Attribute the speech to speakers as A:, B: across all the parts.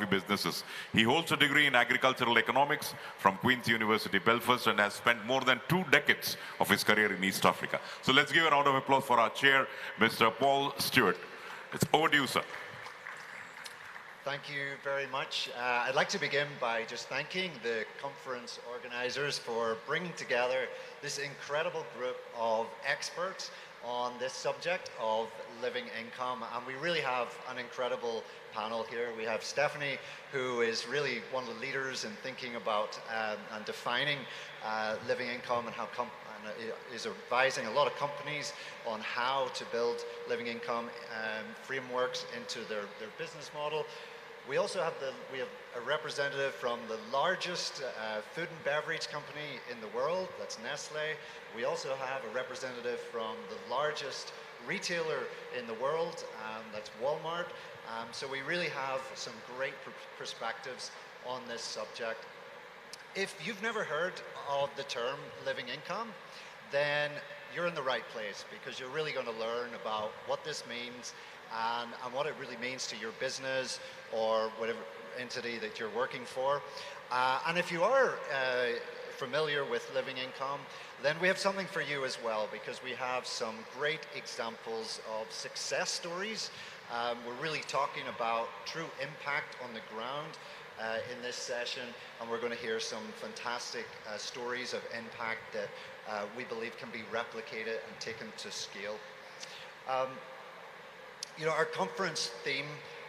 A: businesses. He holds a degree in agricultural economics from Queen's University, Belfast, and has spent more than 2 decades of his career in East Africa. So let's give a round of applause for our chair, Mr. Paul Stewart. It's over to you, sir.
B: Thank you very much. I'd like to begin by just thanking the conference organizers for bringing together this incredible group of experts on this subject of living income. And we really have an incredible panel here. We have Stephanie, who is really one of the leaders in thinking about and defining living income and how is advising a lot of companies on how to build living income frameworks into their business model. We also have a representative from the largest food and beverage company in the world, that's Nestle. We also have a representative from the largest retailer in the world, that's Walmart. So we really have some great perspectives on this subject. If you've never heard of the term living income, then you're in the right place, because you're really going to learn about what this means and what it really means to your business or whatever entity that you're working for. And if you are familiar with living income, then we have something for you as well, because we have some great examples of success stories. We're really talking about true impact on the ground in this session, and we're going to hear some fantastic stories of impact that we believe can be replicated and taken to scale. You know, our conference theme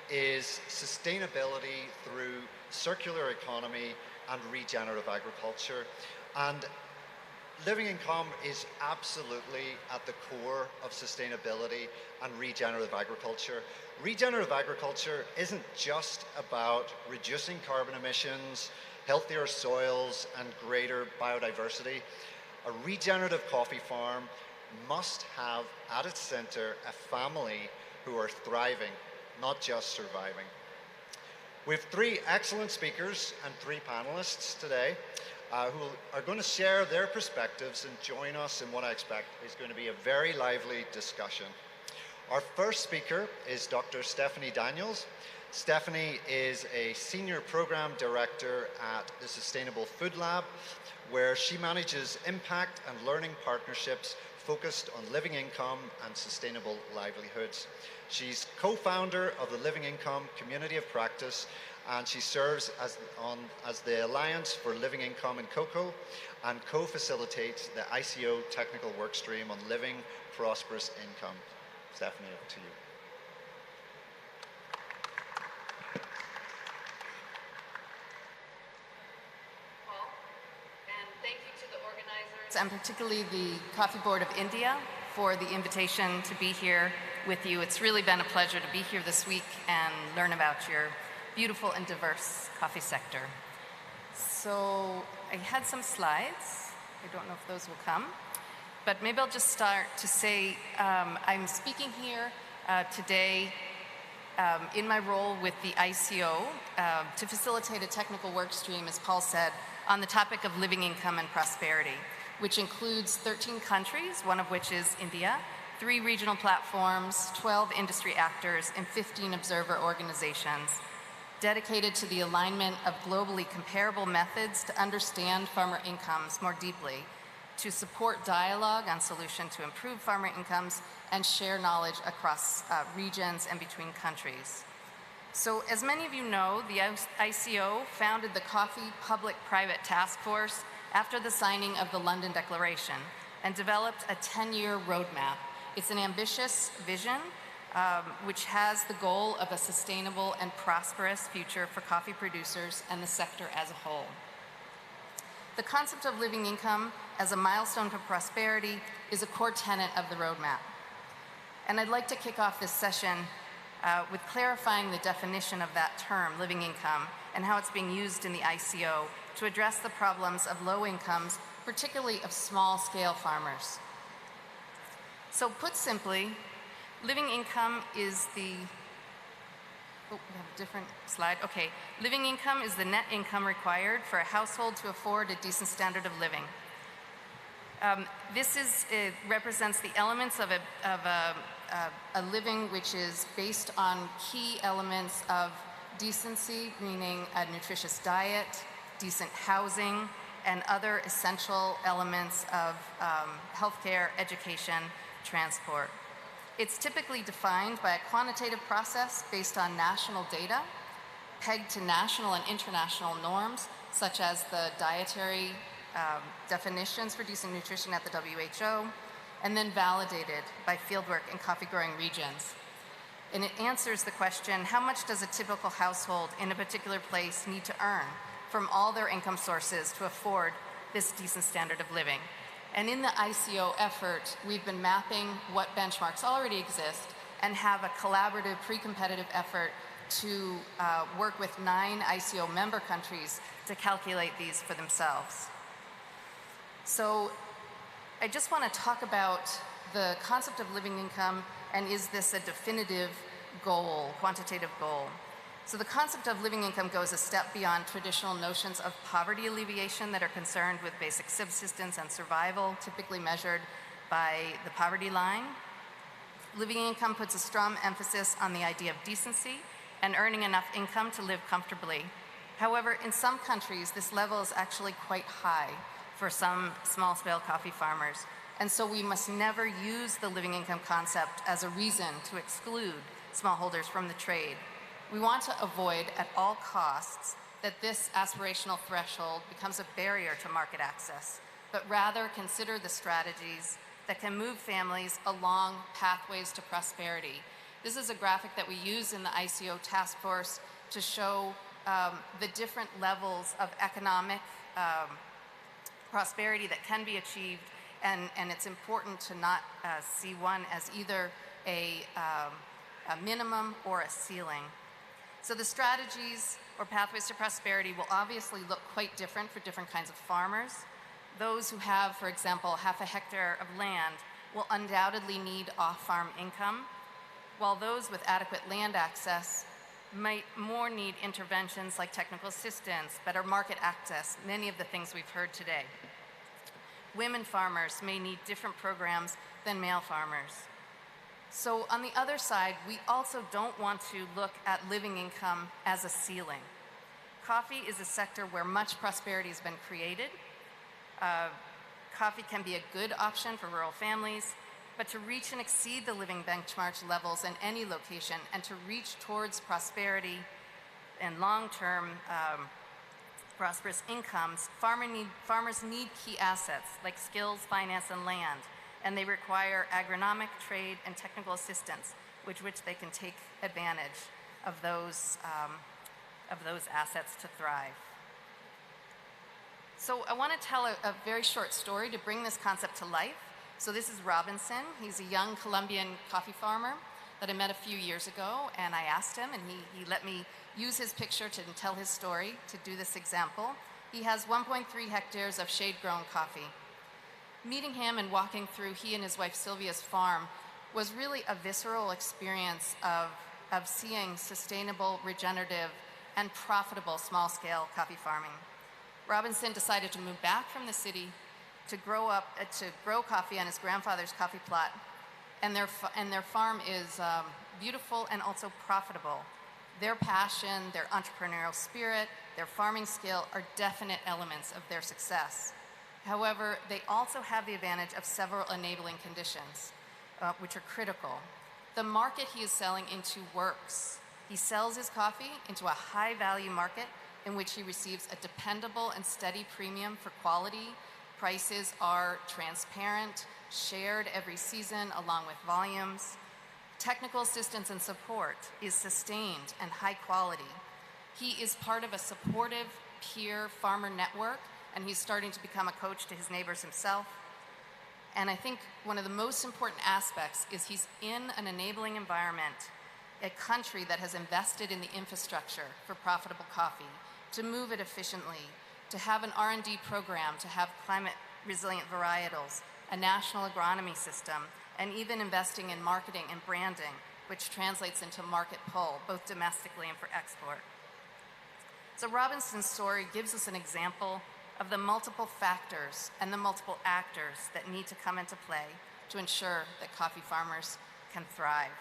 B: is sustainability through circular economy and regenerative agriculture. And living income is absolutely at the core of sustainability and regenerative agriculture. Regenerative agriculture isn't just about reducing carbon emissions, healthier soils, and greater biodiversity. A regenerative coffee farm must have at its center a family who are thriving, not just surviving. We have 3 excellent speakers and 3 panelists today who are going to share their perspectives and join us in what I expect is going to be a very lively discussion. Our first speaker is Dr. Stephanie Daniels. Stephanie is a Senior Program Director at the Sustainable Food Lab, where she manages impact and learning partnerships focused on living income and sustainable livelihoods. She's co-founder of the Living Income Community of Practice, and she serves as the Alliance for Living Income in Cocoa and co-facilitates the ICO technical workstream on living prosperous income. Stephanie, over to you.
C: Paul, and thank you to the organizers, and particularly the Coffee Board of India, for the invitation to be here with you. It's really been a pleasure to be here this week and learn about your beautiful and diverse coffee sector. So I had some slides. I don't know if those will come, but maybe I'll just start to say I'm speaking here today in my role with the ICO to facilitate a technical work stream, as Paul said, on the topic of living income and prosperity, which includes 13 countries, one of which is India, 3 regional platforms, 12 industry actors, and 15 observer organizations dedicated to the alignment of globally comparable methods to understand farmer incomes more deeply, to support dialogue on solutions to improve farmer incomes, and share knowledge across regions and between countries. So as many of you know, the ICO founded the Coffee Public-Private Task Force after the signing of the London Declaration and developed a 10-year roadmap. It's an ambitious vision which has the goal of a sustainable and prosperous future for coffee producers and the sector as a whole. The concept of living income as a milestone for prosperity is a core tenet of the roadmap. And I'd like to kick off this session with clarifying the definition of that term, living income, and how it's being used in the ICO to address the problems of low incomes, particularly of small-scale farmers. So put simply, living income is the, we have a different slide. Okay, living income is the net income required for a household to afford a decent standard of living. This represents the elements of a living which is based on key elements of Decency, meaning a nutritious diet, decent housing, and other essential elements of healthcare, education, transport. It's typically defined by a quantitative process based on national data, pegged to national and international norms, such as the dietary definitions for decent nutrition at the WHO, and then validated by fieldwork in coffee-growing regions. And it answers the question, how much does a typical household in a particular place need to earn from all their income sources to afford this decent standard of living? And in the ICO effort, we've been mapping what benchmarks already exist and have a collaborative pre-competitive effort to work with 9 ICO member countries to calculate these for themselves. So I just want to talk about the concept of living income, and is this a definitive goal, quantitative goal? So the concept of living income goes a step beyond traditional notions of poverty alleviation that are concerned with basic subsistence and survival, typically measured by the poverty line. Living income puts a strong emphasis on the idea of decency and earning enough income to live comfortably. However, in some countries, this level is actually quite high for some small-scale coffee farmers. And so we must never use the living income concept as a reason to exclude smallholders from the trade. We want to avoid at all costs that this aspirational threshold becomes a barrier to market access, but rather consider the strategies that can move families along pathways to prosperity. This is a graphic that we use in the ICO task force to show the different levels of economic prosperity that can be achieved, and it's important to not see one as either a minimum or a ceiling. So the strategies or pathways to prosperity will obviously look quite different for different kinds of farmers. Those who have, for example, half a hectare of land will undoubtedly need off-farm income, while those with adequate land access might more need interventions like technical assistance, better market access, many of the things we've heard today. Women farmers may need different programs than male farmers. So on the other side, we also don't want to look at living income as a ceiling. Coffee is a sector where much prosperity has been created. Coffee can be a good option for rural families, but to reach and exceed the living benchmark levels in any location and to reach towards prosperity and long-term prosperous incomes, farmers need key assets like skills, finance, and land, and they require agronomic, trade, and technical assistance, which they can take advantage of those assets to thrive. So I want to tell a very short story to bring this concept to life. So this is Robinson. He's a young Colombian coffee farmer that I met a few years ago, and I asked him, and he let me use his picture to tell his story to do this example. He has 1.3 hectares of shade-grown coffee. Meeting him and walking through he and his wife Sylvia's farm was really a visceral experience of seeing sustainable, regenerative, and profitable small-scale coffee farming. Robinson decided to move back from the city to grow coffee on his grandfather's coffee plot, and their farm is beautiful and also profitable. Their passion, their entrepreneurial spirit, their farming skill are definite elements of their success. However, they also have the advantage of several enabling conditions, which are critical. The market he is selling into works. He sells his coffee into a high-value market in which he receives a dependable and steady premium for quality. Prices are transparent, shared every season along with volumes. Technical assistance and support is sustained and high quality. He is part of a supportive peer farmer network, and he's starting to become a coach to his neighbors himself. And I think one of the most important aspects is he's in an enabling environment, a country that has invested in the infrastructure for profitable coffee, to move it efficiently, to have an R&D program, to have climate-resilient varietals, a national agronomy system, and even investing in marketing and branding, which translates into market pull, both domestically and for export. So Robinson's story gives us an example of the multiple factors and the multiple actors that need to come into play to ensure that coffee farmers can thrive.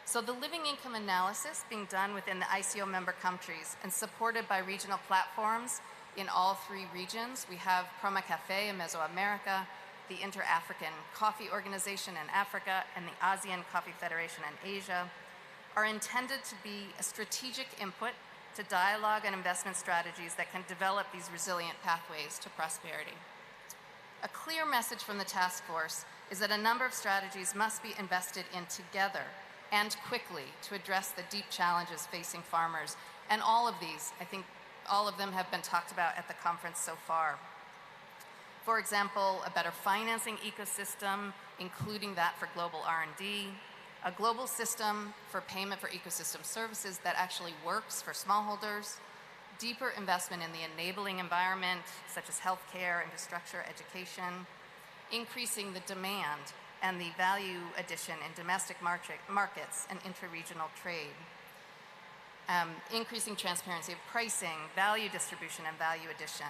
C: So the living income analysis being done within the ICO member countries and supported by regional platforms in all 3 regions. We have Proma Cafe in Mesoamerica, the Inter-African Coffee Organization in Africa, and the ASEAN Coffee Federation in Asia, are intended to be a strategic input to dialogue and investment strategies that can develop these resilient pathways to prosperity. A clear message from the task force is that a number of strategies must be invested in together and quickly to address the deep challenges facing farmers. And all of these, I think all of them have been talked about at the conference so far. For example, a better financing ecosystem, including that for global R&D, a global system for payment for ecosystem services that actually works for smallholders, deeper investment in the enabling environment, such as healthcare, infrastructure, education, increasing the demand and the value addition in domestic markets and interregional trade, increasing transparency of pricing, value distribution, and value addition,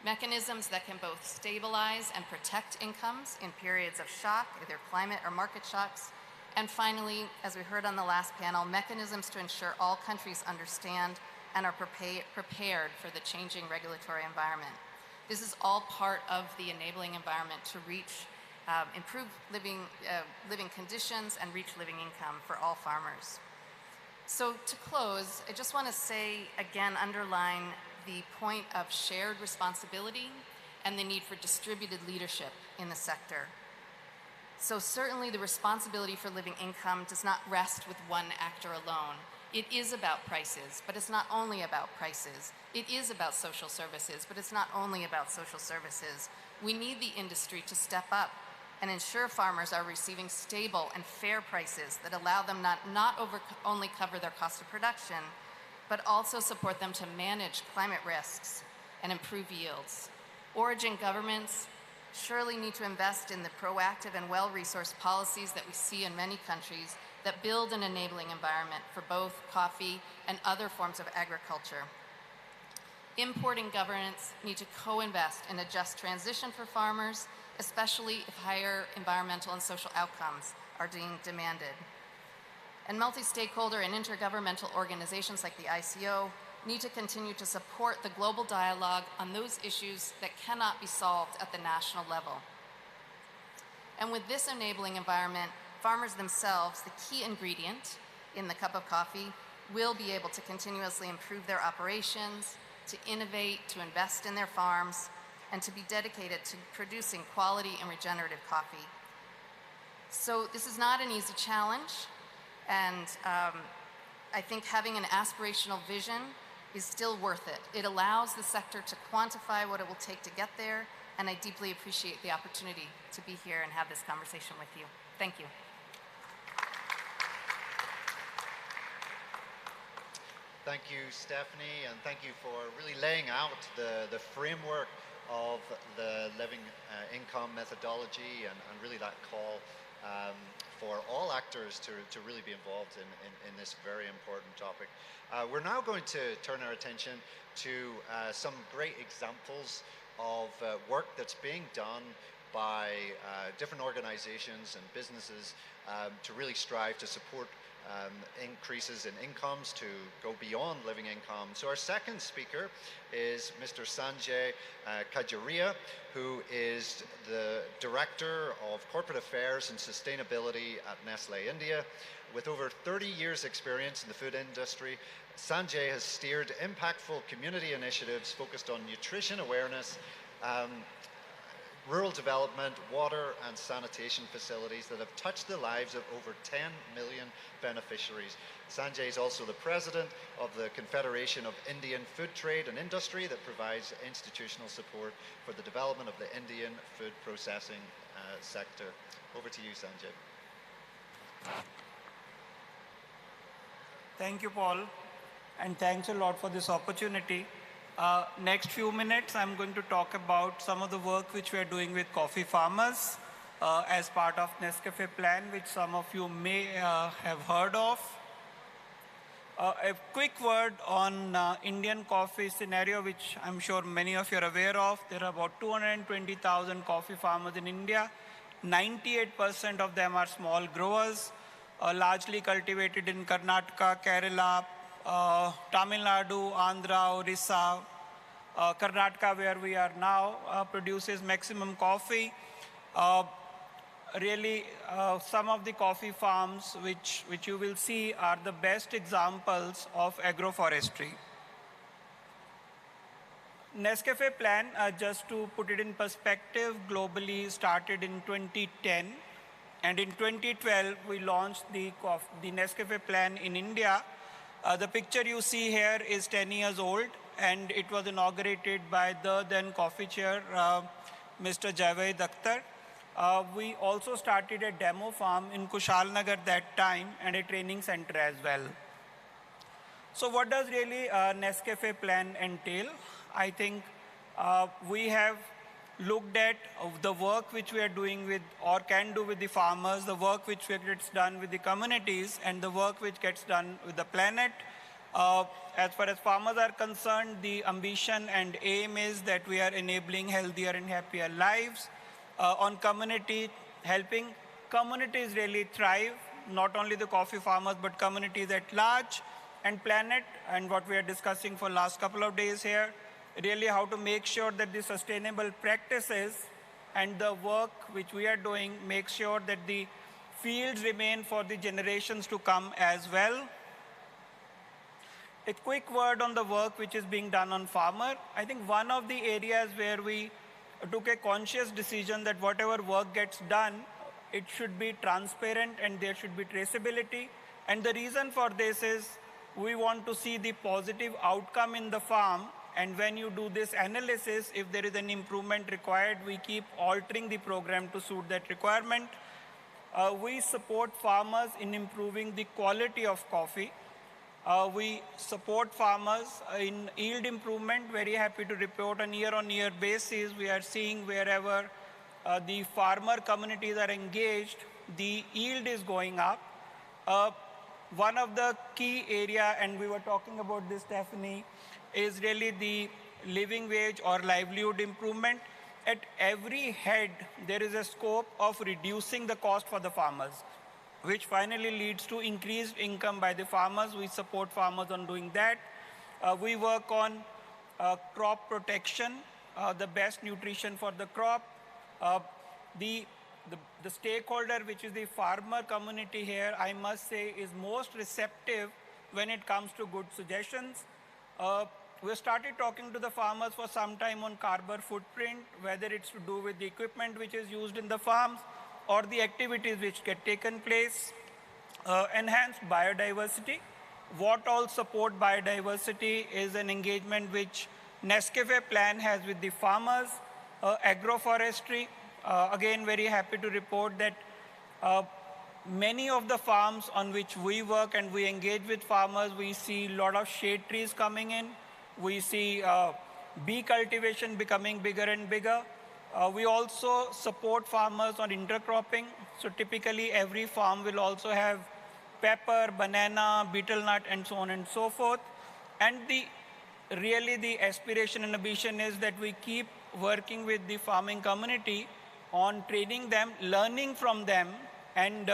C: mechanisms that can both stabilize and protect incomes in periods of shock, either climate or market shocks, and finally, as we heard on the last panel, mechanisms to ensure all countries understand and are prepared for the changing regulatory environment. This is all part of the enabling environment to reach improve living conditions and reach living income for all farmers. So to close, I just want to say, again, underline the point of shared responsibility and the need for distributed leadership in the sector. So certainly the responsibility for living income does not rest with one actor alone. It is about prices, but it's not only about prices. It is about social services, but it's not only about social services. We need the industry to step up and ensure farmers are receiving stable and fair prices that allow them not only cover their cost of production, but also support them to manage climate risks and improve yields. Origin governments surely need to invest in the proactive and well-resourced policies that we see in many countries that build an enabling environment for both coffee and other forms of agriculture. Importing governments need to co-invest in a just transition for farmers, especially if higher environmental and social outcomes are being demanded. And multi-stakeholder and intergovernmental organizations like the ICO need to continue to support the global dialogue on those issues that cannot be solved at the national level. And with this enabling environment, farmers themselves, the key ingredient in the cup of coffee, will be able to continuously improve their operations, to innovate, to invest in their farms, and to be dedicated to producing quality and regenerative coffee. So this is not an easy challenge, and I think having an aspirational vision is still worth it. It allows the sector to quantify what it will take to get there, and I deeply appreciate the opportunity to be here and have this conversation with you. Thank you.
B: Thank you, Stephanie, and thank you for really laying out the framework of the living income methodology and really that call for all actors to really be involved in this very important topic. We're now going to turn our attention to some great examples of work that's being done by different organizations and businesses to really strive to support increases in incomes to go beyond living income. So our second speaker is Mr. Sanjay Kajaria, who is the Director of Corporate Affairs and Sustainability at Nestle India. With over 30 years experience in the food industry, Sanjay has steered impactful community initiatives focused on nutrition awareness, rural development, water and sanitation facilities that have touched the lives of over 10 million beneficiaries. Sanjay is also the president of the Confederation of Indian Food Trade and Industry that provides institutional support for the development of the Indian food processing sector. Over to you, Sanjay.
D: Thank you, Paul, and thanks a lot for this opportunity. Next few minutes, I'm going to talk about some of the work which we are doing with coffee farmers as part of Nescafe Plan, which some of you may have heard of. A quick word on Indian coffee scenario, which I'm sure many of you are aware of. There are about 220,000 coffee farmers in India. 98% of them are small growers. largely cultivated in Karnataka, Kerala, Tamil Nadu, Andhra, Orissa. Karnataka, where we are now, produces maximum coffee. Really, some of the coffee farms which you will see are the best examples of agroforestry. Nescafe plan, just to put it in perspective, globally started in 2010. And in 2012, we launched the Nescafe plan in India. The picture you see here is 10 years old, and it was inaugurated by the then coffee chair, Mr. Javed Akhtar. We also started a demo farm in Kushalnagar that time and a training center as well. So what does really Nescafe plan entail? I think we have looked at the work which we are doing with or can do with the farmers, the work which gets done with the communities, and the work which gets done with the planet. As far as farmers are concerned, the ambition and aim is that we are enabling healthier and happier lives. On community, helping communities really thrive, not only the coffee farmers, but communities at large, and planet, and what we are discussing for last couple of days here, really how to make sure that the sustainable practices and the work which we are doing make sure that the fields remain for the generations to come as well. A quick word on the work which is being done on farmer. I think one of the areas where we took a conscious decision that whatever work gets done, it should be transparent and there should be traceability. And the reason for this is we want to see the positive outcome in the farm. And when you do this analysis, if there is an improvement required, we keep altering the program to suit that requirement. We support farmers in improving the quality of coffee. We support farmers in yield improvement. Very happy to report on year-on-year basis, we are seeing wherever the farmer communities are engaged, the yield is going up. One of the key area, and we were talking about this, Stephanie, is really the living wage or livelihood improvement. At every head, there is a scope of reducing the cost for the farmers, which finally leads to increased income by the farmers. We support farmers on doing that. We work on crop protection, the best nutrition for the crop. The stakeholder, which is the farmer community here, I must say, is most receptive when it comes to good suggestions. We started talking to the farmers for some time on carbon footprint, whether it's to do with the equipment which is used in the farms or the activities which get taken place. Enhanced biodiversity. What all support biodiversity is an engagement which Nescafe plan has with the farmers. Agroforestry, again, very happy to report that many of the farms on which we work and we engage with farmers, we see a lot of shade trees coming in. We see bee cultivation becoming bigger and bigger. We also support farmers on intercropping. So typically every farm will also have pepper, banana, betel nut, and so on and so forth. And really the aspiration and ambition is that we keep working with the farming community on training them, learning from them, and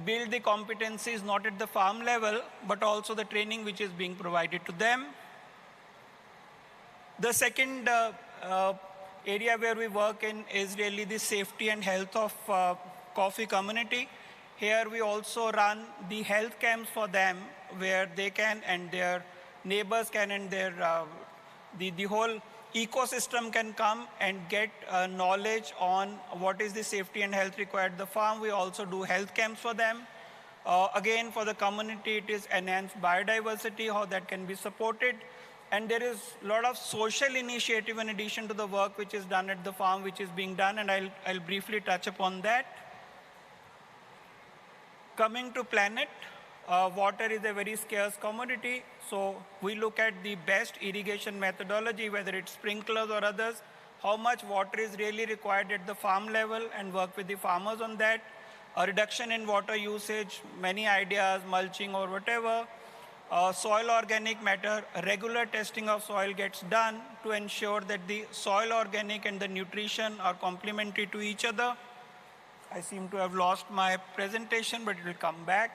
D: build the competencies not at the farm level, but also the training which is being provided to them. The second area where we work in is really the safety and health of coffee community. Here we also run the health camps for them where they can and their neighbors can and their the whole ecosystem can come and get knowledge on what is the safety and health required at the farm. We also do health camps for them. Again, for the community, it is enhanced biodiversity, how that can be supported. And there is a lot of social initiative in addition to the work which is done at the farm, which is being done, and I'll briefly touch upon that. Coming to planet, water is a very scarce commodity, so we look at the best irrigation methodology, whether it's sprinklers or others, how much water is really required at the farm level, and work with the farmers on that. A reduction in water usage, many ideas, mulching or whatever. Soil organic matter, regular testing of soil gets done to ensure that the soil organic and the nutrition are complementary to each other. I seem to have lost my presentation, but it will come back.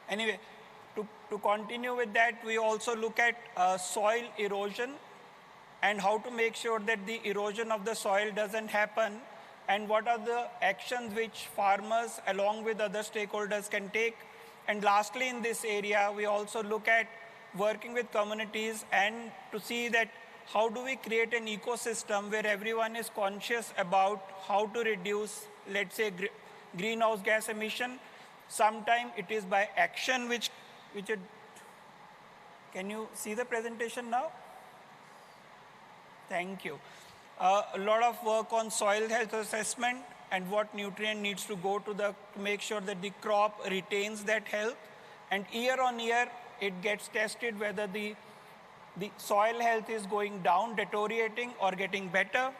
D: Anyway, to continue with that, we also look at soil erosion and how to make sure that the erosion of the soil doesn't happen, and what are the actions which farmers along with other stakeholders can take. And lastly, in this area, we also look at working with communities and to see that how do we create an ecosystem where everyone is conscious about how to reduce, let's say, greenhouse gas emission. Sometimes it is by action which it, can you see the presentation now? Thank you. A lot of work on soil health assessment and what nutrient needs to go to make sure that the crop retains that health. And year on year, it gets tested whether the soil health is going down, deteriorating, or getting better.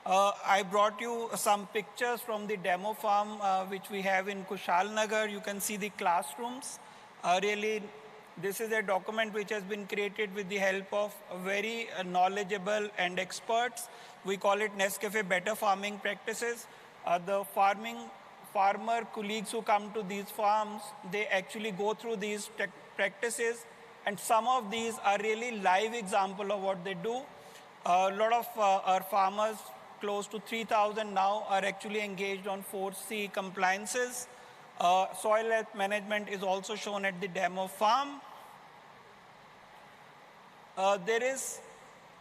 D: I brought you some pictures from the demo farm which we have in Kushalnagar. You can see the classrooms. Really, this is a document which has been created with the help of very knowledgeable and experts. We call it Nescafe Better Farming Practices. The farmer colleagues who come to these farms, they actually go through these practices, and some of these are really live example of what they do. A lot of our farmers, close to 3,000 now, are actually engaged on 4C compliances. Soil health management is also shown at the demo farm. There is,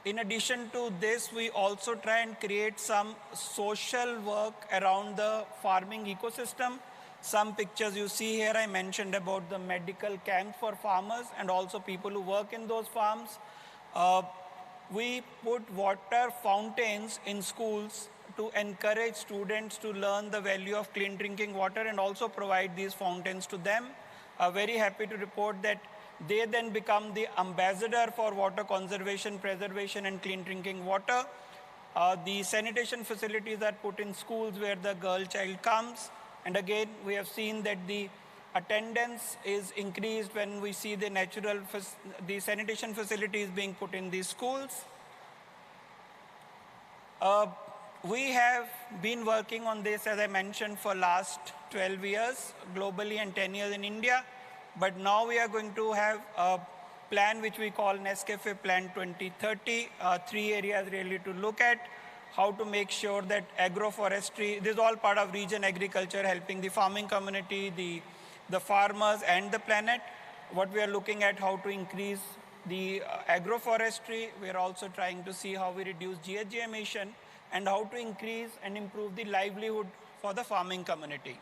D: in addition to this, we also try and create some social work around the farming ecosystem. Some pictures you see here, I mentioned about the medical camp for farmers and also people who work in those farms. We put water fountains in schools to encourage students to learn the value of clean drinking water and also provide these fountains to them. Very happy to report that they then become the ambassador for water conservation, preservation, and clean drinking water. The sanitation facilities are put in schools where the girl child comes. And again, we have seen that the attendance is increased when we see the sanitation facilities being put in these schools. We have been working on this, as I mentioned, for last 12 years globally and 10 years in India. But now we are going to have a plan which we call Nescafe Plan 2030, 3 areas really to look at. How to make sure that agroforestry, this is all part of region agriculture, helping the farming community, the farmers and the planet. What we are looking at, how to increase the agroforestry. We are also trying to see how we reduce GHG emission and how to increase and improve the livelihood for the farming community.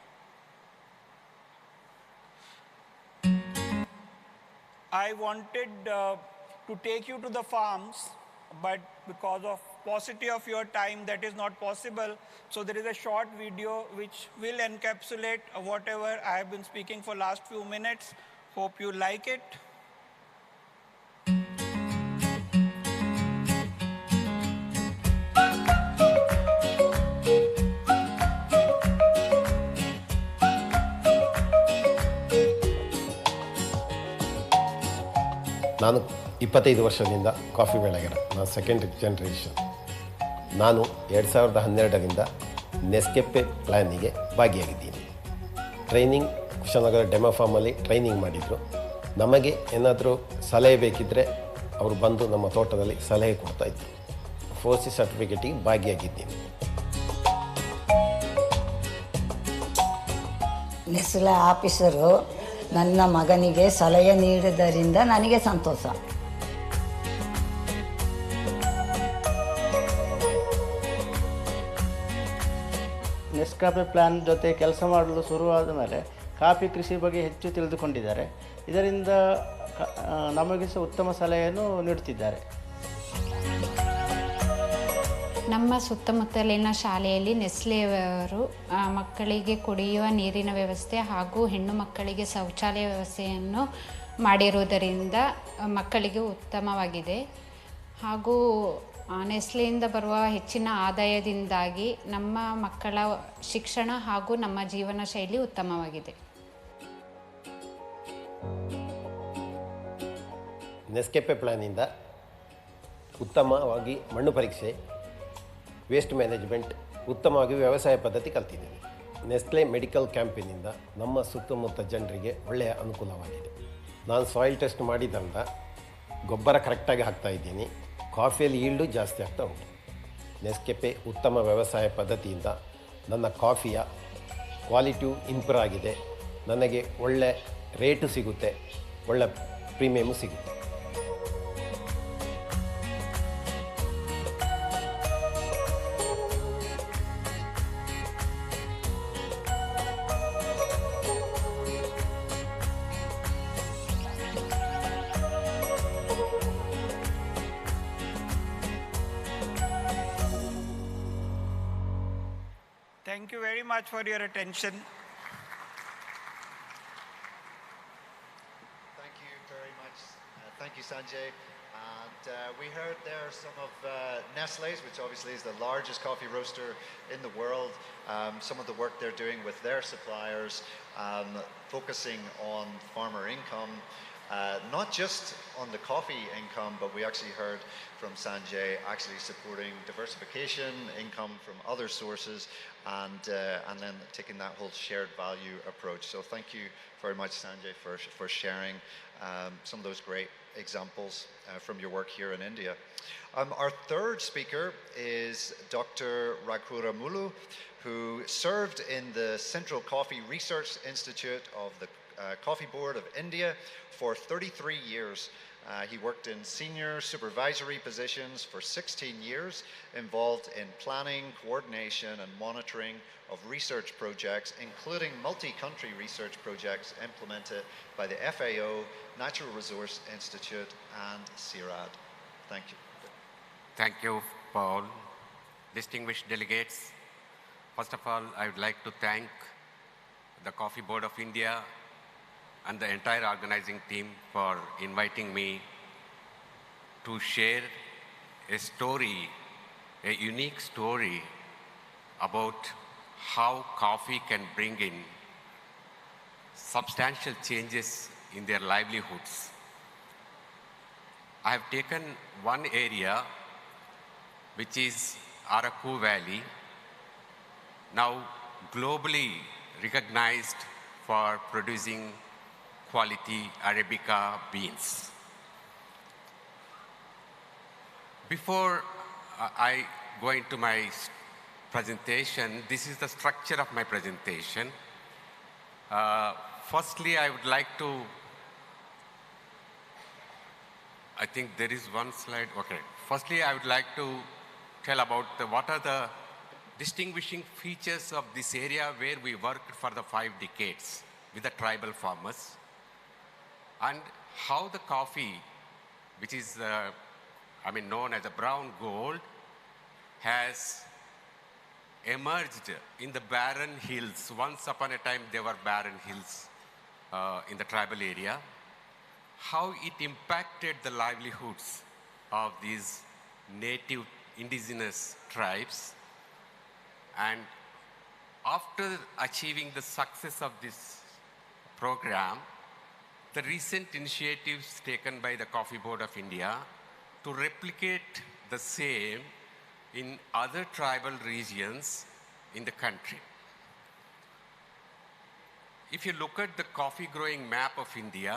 D: I wanted to take you to the farms, but because of paucity of your time, that is not possible. So there is a short video which will encapsulate whatever I have been speaking for last few minutes. Hope you like it.
E: ನಾನು 25 ವರ್ಷದಿಂದ coffee ಬೆಳೆಗಾರ. ನಾನು second generation. ನಾನು 2012ರಿಂದ Nescafe ಪ್ಲ್ಯಾನಿಗೆ ಭಾಗಿಯಾಗಿದ್ದೀನಿ. Training ಕುಶನಗರ demo ಫಾರ್ಮಲ್ಲಿ training ಮಾಡಿದರು. ನಮಗೆ ಏನಾದರೂ ಸಲಹೆ ಬೇಕಿದ್ದರೆ ಅವರು ಬಂದು ನಮ್ಮ ತೋಟದಲ್ಲಿ ಸಲಹೆ ಕೊಡ್ತಾಯಿದ್ರು. 4C ಸರ್ಟಿಫಿಕೇಟಿಗೆ ಭಾಗಿಯಾಗಿದ್ದೀನಿ.
F: ನೆಸ್ಲೆ ಆಫೀಸರು ನನ್ನ ಮಗನಿಗೆ ಸಲಹೆ ನೀಡಿದ್ದರಿಂದ ನನಗೆ ಸಂತೋಷ.
G: ನೆಸ್ಕಾಫೆ ಪ್ಲಾನ್ ಜೊತೆ ಕೆಲಸ ಮಾಡಲು ಶುರುವಾದ ಮೇಲೆ ಕಾಫಿ ಕೃಷಿ ಬಗ್ಗೆ ಹೆಚ್ಚು ತಿಳಿದುಕೊಂಡಿದ್ದಾರೆ. ಇದರಿಂದ ನಮಗೆ ಸಹ ಉತ್ತಮ ಸಲಹೆಯನ್ನು ನೀಡುತ್ತಿದ್ದಾರೆ.
H: ನಮ್ಮ ಸುತ್ತಮುತ್ತಲಿನ ಶಾಲೆಯಲ್ಲಿ ನೆಸ್ಲೆಯವರು ಮಕ್ಕಳಿಗೆ ಕುಡಿಯುವ ನೀರಿನ ವ್ಯವಸ್ಥೆ ಹಾಗೂ ಹೆಣ್ಣು ಮಕ್ಕಳಿಗೆ ಶೌಚಾಲಯ ವ್ಯವಸ್ಥೆಯನ್ನು ಮಾಡಿರುವುದರಿಂದ ಮಕ್ಕಳಿಗೆ ಉತ್ತಮವಾಗಿದೆ. ಹಾಗೂ ನೆಸ್ಲೆಯಿಂದ ಬರುವ ಹೆಚ್ಚಿನ ಆದಾಯದಿಂದಾಗಿ ನಮ್ಮ ಮಕ್ಕಳ ಶಿಕ್ಷಣ ಹಾಗೂ ನಮ್ಮ ಜೀವನ ಶೈಲಿ ಉತ್ತಮವಾಗಿದೆ.
E: ನೆಸ್ಕೆಫೆ ಪ್ಲ್ಯಾನಿಂದ ಉತ್ತಮವಾಗಿ ಮಣ್ಣು ಪರೀಕ್ಷೆ, ವೇಸ್ಟ್ ಮ್ಯಾನೇಜ್ಮೆಂಟ್, ಉತ್ತಮವಾಗಿ ವ್ಯವಸಾಯ ಪದ್ಧತಿ ಕಲ್ತಿದ್ದೇನೆ. ನೆಸ್ಲೆ ಮೆಡಿಕಲ್ ಕ್ಯಾಂಪಿನಿಂದ ನಮ್ಮ ಸುತ್ತಮುತ್ತ ಜನರಿಗೆ ಒಳ್ಳೆಯ ಅನುಕೂಲವಾಗಿದೆ. ನಾನು ಸಾಯಿಲ್ ಟೆಸ್ಟ್ ಮಾಡಿದ್ರಿಂದ ಗೊಬ್ಬರ ಕರೆಕ್ಟಾಗಿ ಹಾಕ್ತಾಯಿದ್ದೀನಿ. ಕಾಫಿಯಲ್ಲಿ ಈಲ್ಡು ಜಾಸ್ತಿ ಆಗ್ತಾ ಉಂಟು. ನೆಸ್ಕೆಫೆ ಉತ್ತಮ ವ್ಯವಸಾಯ ಪದ್ಧತಿಯಿಂದ ನನ್ನ ಕಾಫಿಯ ಕ್ವಾಲಿಟಿಯು ಇಂಪ್ರೂವ್ ಆಗಿದೆ. ನನಗೆ ಒಳ್ಳೆ ರೇಟು ಸಿಗುತ್ತೆ, ಒಳ್ಳೆ ಪ್ರೀಮಿಯಮು ಸಿಗುತ್ತೆ.
D: Thank you very much for your attention.
B: Thank you very much. Thank you, Sanjay. And we heard there some of Nestle's, which obviously is the largest coffee roaster in the world, some of the work they're doing with their suppliers, focusing on farmer income, not just on the coffee income, but we actually heard from Sanjay actually supporting diversification, income from other sources, and then taking that whole shared value approach. So thank you very much, Sanjay, for sharing some of those great examples from your work here in India. Our third speaker is Dr. Raghura Mulu, who served in the Central Coffee Research Institute of the Coffee Board of India for 33 years. He worked in senior supervisory positions for 16 years, involved in planning, coordination, and monitoring of research projects, including multi-country research projects implemented by the FAO, Natural Resource Institute, and CIRAD. Thank you.
I: Thank you, Paul. Distinguished delegates, first of all, I would like to thank the Coffee Board of India and the entire organizing team for inviting me to share a story, a unique story about how coffee can bring in substantial changes in their livelihoods. I have taken one area which is Araku Valley, now globally recognized for producing quality Arabica beans. Before I go into my presentation, this is the structure of my presentation. Firstly, I would like to, I think there is one slide, okay. Firstly, I would like to tell about what are the distinguishing features of this area where we worked for the 5 decades with the tribal farmers, and how the coffee, which is known as a brown gold, has emerged in the barren hills. Once upon a time, there were barren hills in the tribal area. How it impacted the livelihoods of these native indigenous tribes. And after achieving the success of this program, the recent initiatives taken by the Coffee Board of India to replicate the same in other tribal regions in the country. If you look at the coffee growing map of India,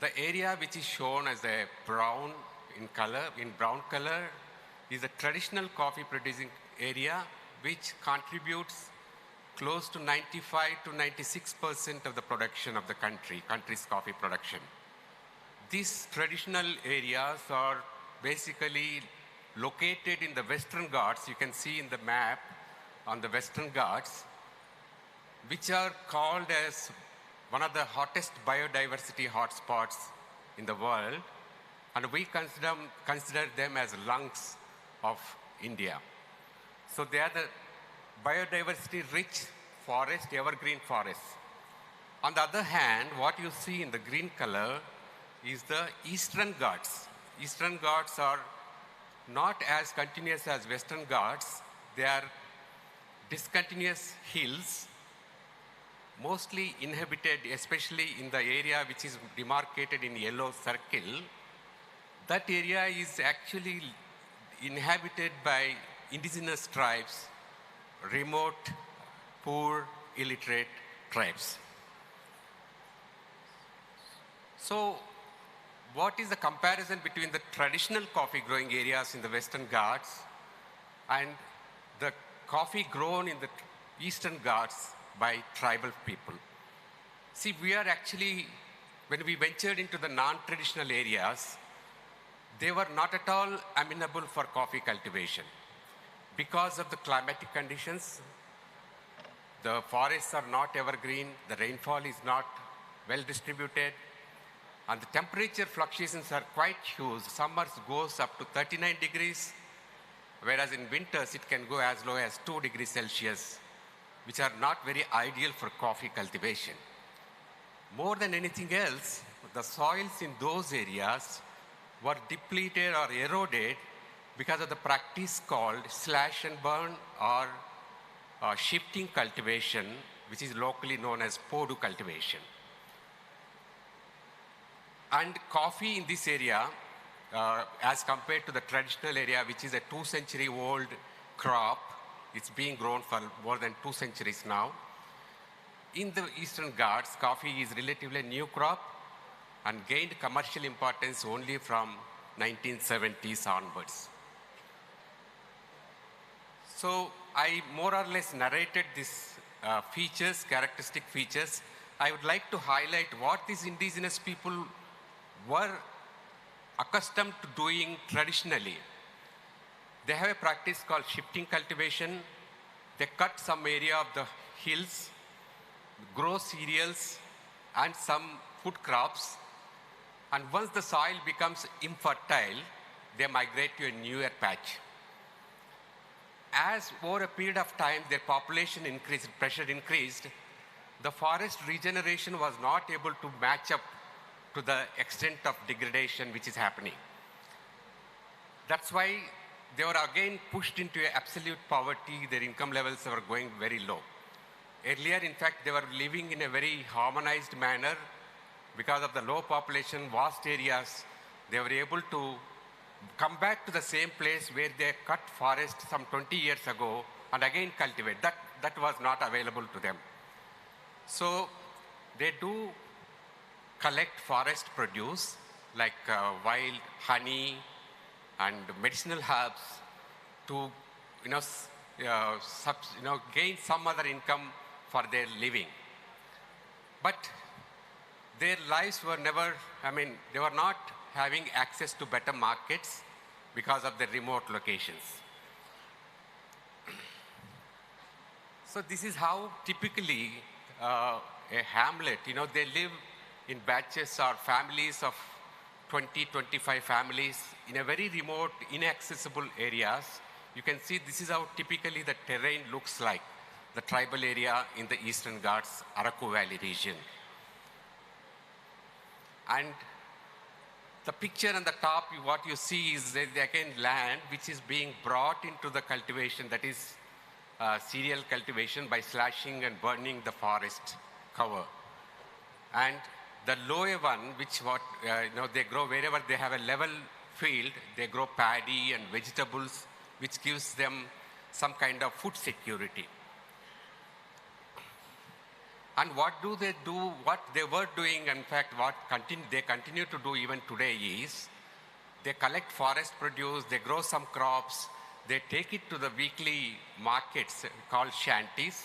I: the area which is shown as a brown brown color is a traditional coffee producing area which contributes close to 95 to 96% of the production of the country's coffee production. These traditional areas are basically located in the Western Ghats. You can see in the map on the Western Ghats, which are called as one of the hottest biodiversity hotspots in the world, and we consider them as lungs of India. So they are the biodiversity-rich forest, evergreen forests. On the other hand, what you see in the green color is the Eastern Ghats. Eastern Ghats are not as continuous as Western Ghats. They are discontinuous hills, mostly inhabited, especially in the area which is demarcated in yellow circle. that area is actually inhabited by indigenous tribes, remote, poor, illiterate tribes. So what is the comparison between the traditional coffee growing areas in the Western Ghats and the coffee grown in the Eastern Ghats by tribal people? See, we are actually, when we ventured into the non-traditional areas, they were not at all amenable for coffee cultivation. Because of the climatic conditions, the forests are not evergreen, the rainfall is not well distributed, and the temperature fluctuations are quite huge. Summers goes up to 39 degrees, whereas in winters it can go as low as 2 degrees Celsius, which are not very ideal for coffee cultivation. More than anything else, the soils in those areas were depleted or eroded because of the practice called slash and burn or shifting cultivation, which is locally known as podu cultivation. And coffee in this area, as compared to the traditional area, which is a 2-century-old crop, it's being grown for more than 2 centuries now. In the Eastern Ghats, coffee is relatively a new crop and gained commercial importance only from 1970s onwards. So I more or less narrated these features, characteristic features. I would like to highlight what these indigenous people were accustomed to doing traditionally. They have a practice called shifting cultivation. They cut some area of the hills, grow cereals and some food crops, and once the soil becomes infertile, they migrate to a newer patch. As over a period of time their population increased, pressure increased, the forest regeneration was not able to match up to the extent of degradation which is happening. That's why they were again pushed into absolute poverty. Their income levels were going very low. Earlier, in fact, they were living in a very harmonized manner. Because of the low population, vast areas, they were able to come back to the same place where they cut forest some 20 years ago and again cultivate. That was not available to them. So they do collect forest produce like wild honey and medicinal herbs to gain some other income for their living. But their lives were never, they were not having access to better markets because of the remote locations. So this is how typically a hamlet, they live in batches or families of 20, 25 families in a very remote, inaccessible areas. You can see this is how typically the terrain looks like, the tribal area in the Eastern Ghats, Araku Valley region. And the picture on the top, what you see is again land which is being brought into the cultivation, that is cereal cultivation by slashing and burning the forest cover. And the lower one, which they grow wherever they have a level field, they grow paddy and vegetables, which gives them some kind of food security. And what do they do? What they were doing, in fact, what they continue to do even today is, they collect forest produce, they grow some crops, they take it to the weekly markets called shanties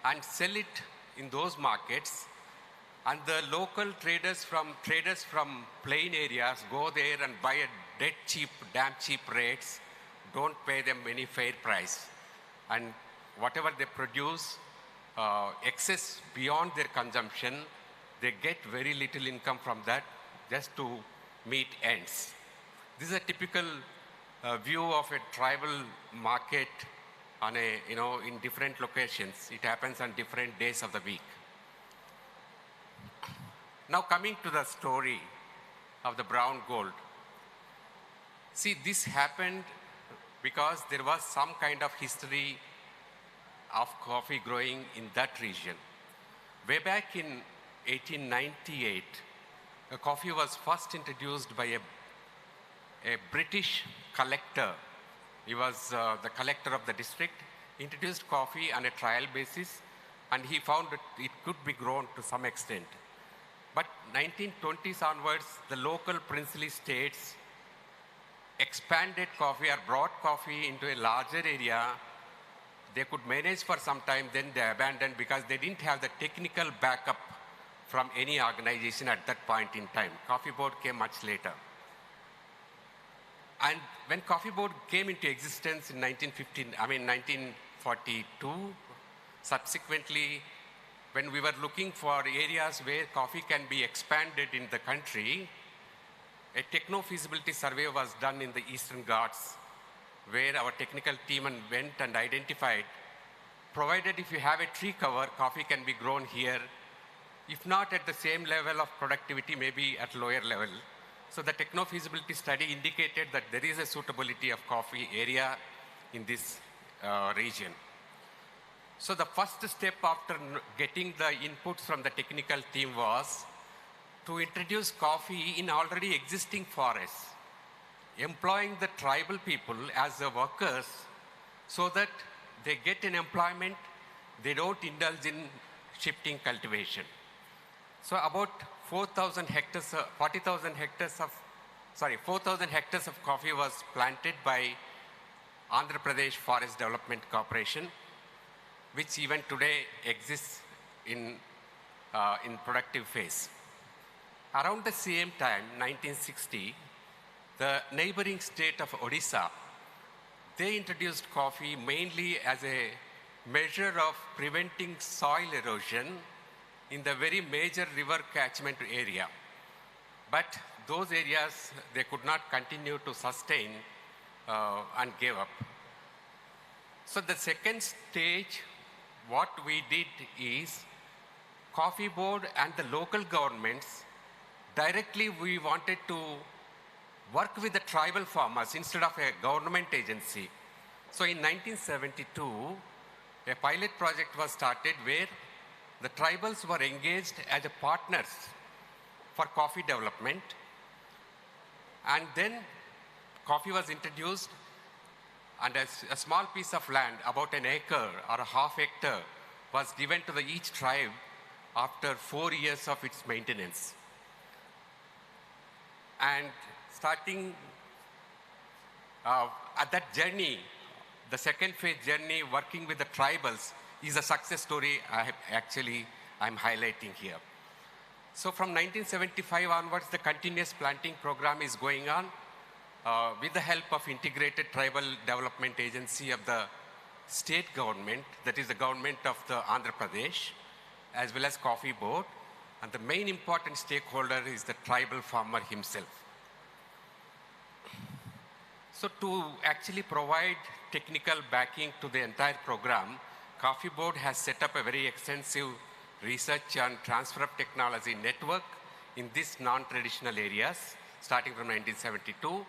I: and sell it in those markets. And the local traders from plain areas go there and buy at damn cheap rates, don't pay them any fair price. And whatever they produce, excess beyond their consumption, they get very little income from that just to meet ends. This is a typical view of a tribal market on in different locations. It happens on different days of the week. Now coming to the story of the brown gold. See, this happened because there was some kind of history of coffee growing in that region. Way back in 1898, coffee was first introduced by a a British collector. He was the collector of the district, introduced coffee on a trial basis, and he found that it could be grown to some extent. But 1920s onwards, the local princely states expanded coffee or brought coffee into a larger area. They could manage for some time, then they abandoned because they didn't have the technical backup from any organization at that point in time. Coffee Board came much later. And when Coffee Board came into existence in 1942, subsequently, when we were looking for areas where coffee can be expanded in the country, a techno-feasibility survey was done in the Eastern Ghats, where our technical team went and identified, provided if you have a tree cover, coffee can be grown here, if not at the same level of productivity, maybe at lower level. So the techno-feasibility study indicated that there is a suitability of coffee area in this region. So the first step after getting the inputs from the technical team was to introduce coffee in already existing forests, employing the tribal people as the workers so that they get an employment, they don't indulge in shifting cultivation. So about 4,000 hectares of coffee was planted by Andhra Pradesh Forest Development Corporation, which even today exists in productive phase. Around the same time, 1960, the neighboring state of Odisha, they introduced coffee mainly as a measure of preventing soil erosion in the very major river catchment area. But those areas, they could not continue to sustain and gave up. So the second stage, what we did is Coffee Board and the local governments, directly we wanted to work with the tribal farmers instead of a government agency. So in 1972, a pilot project was started where the tribals were engaged as partners for coffee development. And then coffee was introduced, and a small piece of land, about an acre or a half hectare, was given to each tribe after 4 years of its maintenance. And starting at that journey, the second phase journey, working with the tribals, is a success story I'm highlighting here. So from 1975 onwards, the continuous planting program is going on with the help of Integrated Tribal Development Agency of the state government, that is the government of the Andhra Pradesh, as well as Coffee Board. And the main important stakeholder is the tribal farmer himself. So to actually provide technical backing to the entire program, Coffee Board has set up a very extensive research and transfer of technology network in these non-traditional areas, starting from 1972.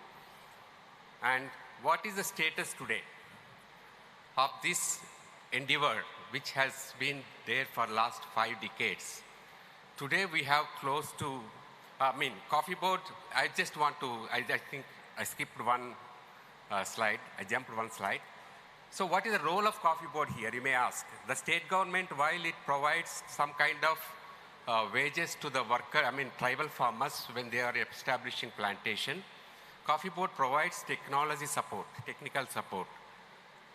I: And what is the status today of this endeavor, which has been there for the last 5 decades? Today we have close to, Coffee Board, I think I skipped one slide, I jumped one slide. So what is the role of Coffee Board here, you may ask? The state government, while it provides some kind of wages to the worker, tribal farmers when they are establishing plantation, Coffee Board provides technology support, technical support.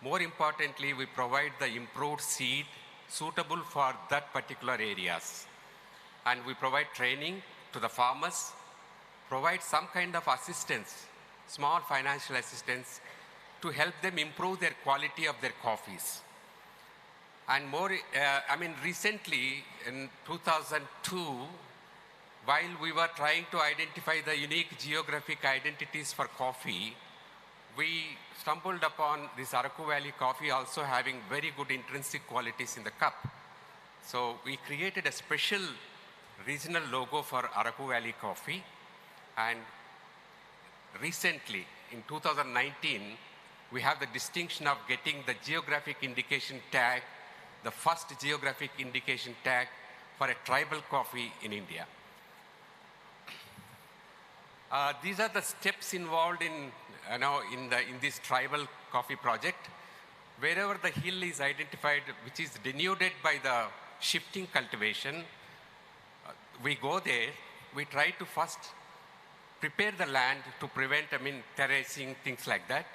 I: More importantly, we provide the improved seed suitable for that particular areas. And we provide training to the farmers, provide some kind of assistance, small financial assistance, to help them improve their quality of their coffees. And more, recently in 2002, while we were trying to identify the unique geographic identities for coffee, we stumbled upon this Araku Valley coffee also having very good intrinsic qualities in the cup. So we created a special regional logo for Araku Valley coffee. And recently, in 2019, we have the distinction of getting the geographic indication tag, the first geographic indication tag for a tribal coffee in India. These are the steps involved in, in this tribal coffee project. Wherever the hill is identified, which is denuded by the shifting cultivation, we go there, we try to first prepare the land to prevent, terracing, things like that.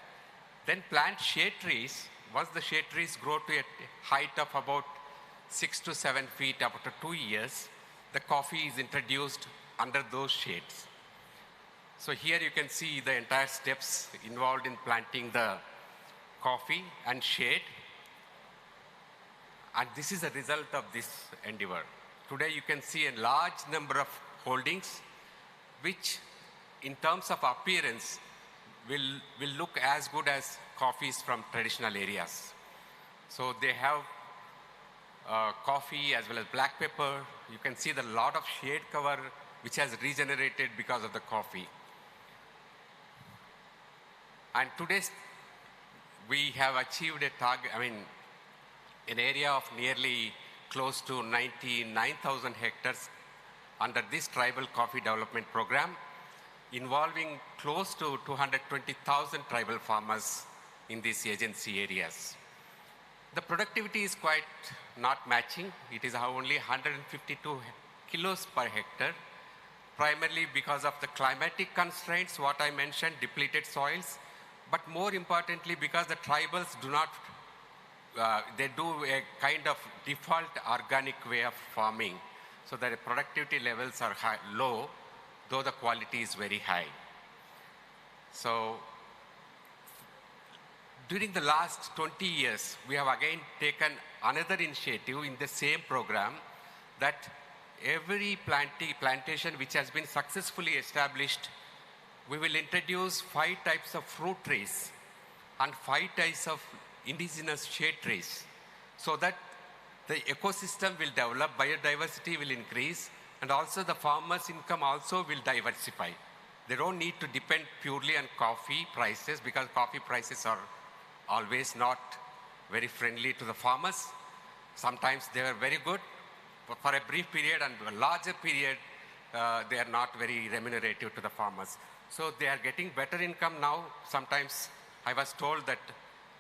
I: Then plant shade trees. Once the shade trees grow to a height of about 6 to 7 feet after 2 years, the coffee is introduced under those shades. So here you can see the entire steps involved in planting the coffee and shade. And this is a result of this endeavor. Today you can see a large number of holdings, which in terms of appearance will look as good as coffees from traditional areas. So they have coffee as well as black pepper. You can see the lot of shade cover which has regenerated because of the coffee. And today we have achieved a target, an area of nearly close to 99,000 hectares under this tribal coffee development program, involving close to 220,000 tribal farmers in these agency areas. The productivity is quite not matching. It is only 152 kilos per hectare, primarily because of the climatic constraints, what I mentioned, depleted soils, but more importantly because the tribals do not, they do a kind of default organic way of farming, so that the productivity levels are low, though the quality is very high. So during the last 20 years, we have again taken another initiative in the same program, that every plantation which has been successfully established, we will introduce 5 types of fruit trees and 5 types of indigenous shade trees, so that the ecosystem will develop, biodiversity will increase, and also the farmers' income also will diversify. They don't need to depend purely on coffee prices, because coffee prices are always not very friendly to the farmers. Sometimes they are very good, but for a brief period, and a larger period, they are not very remunerative to the farmers. So they are getting better income now. Sometimes I was told that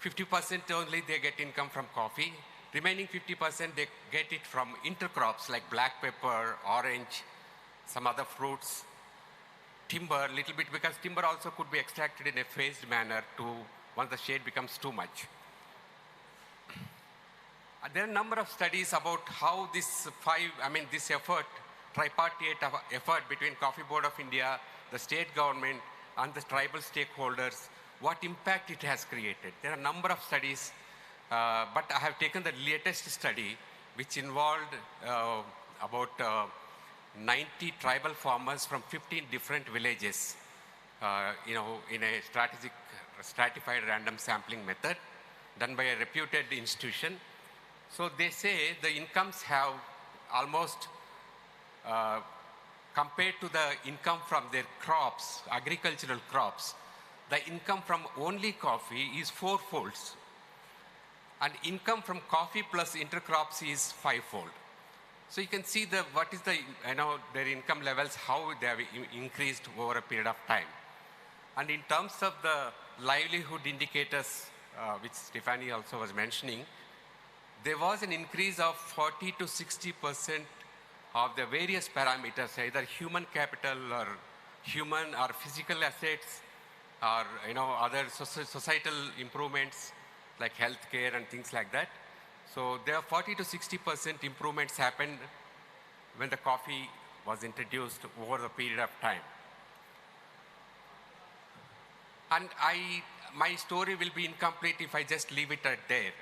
I: 50% only they get income from coffee. Remaining 50% they get it from intercrops like black pepper, orange, some other fruits, timber, little bit, because timber also could be extracted in a phased manner once the shade becomes too much. There are a number of studies about how this effort, tripartite effort between Coffee Board of India, the state government, and the tribal stakeholders, what impact it has created. There are a number of studies, but I have taken the latest study, which involved about 90 tribal farmers from 15 different villages, in a stratified random sampling method done by a reputed institution. So they say the incomes have almost, compared to the income from their crops, agricultural crops, the income from only coffee is 4-fold. And income from coffee plus intercrops is 5-fold. So you can see what is their income levels, how they have increased over a period of time. And in terms of the livelihood indicators, which Stephanie also was mentioning, there was an increase of 40 to 60% of the various parameters, either human capital or human or physical assets, or other societal improvements like healthcare and things like that. So there are 40 to 60% improvements happened when the coffee was introduced over the period of time. And my story will be incomplete if I just leave it at there.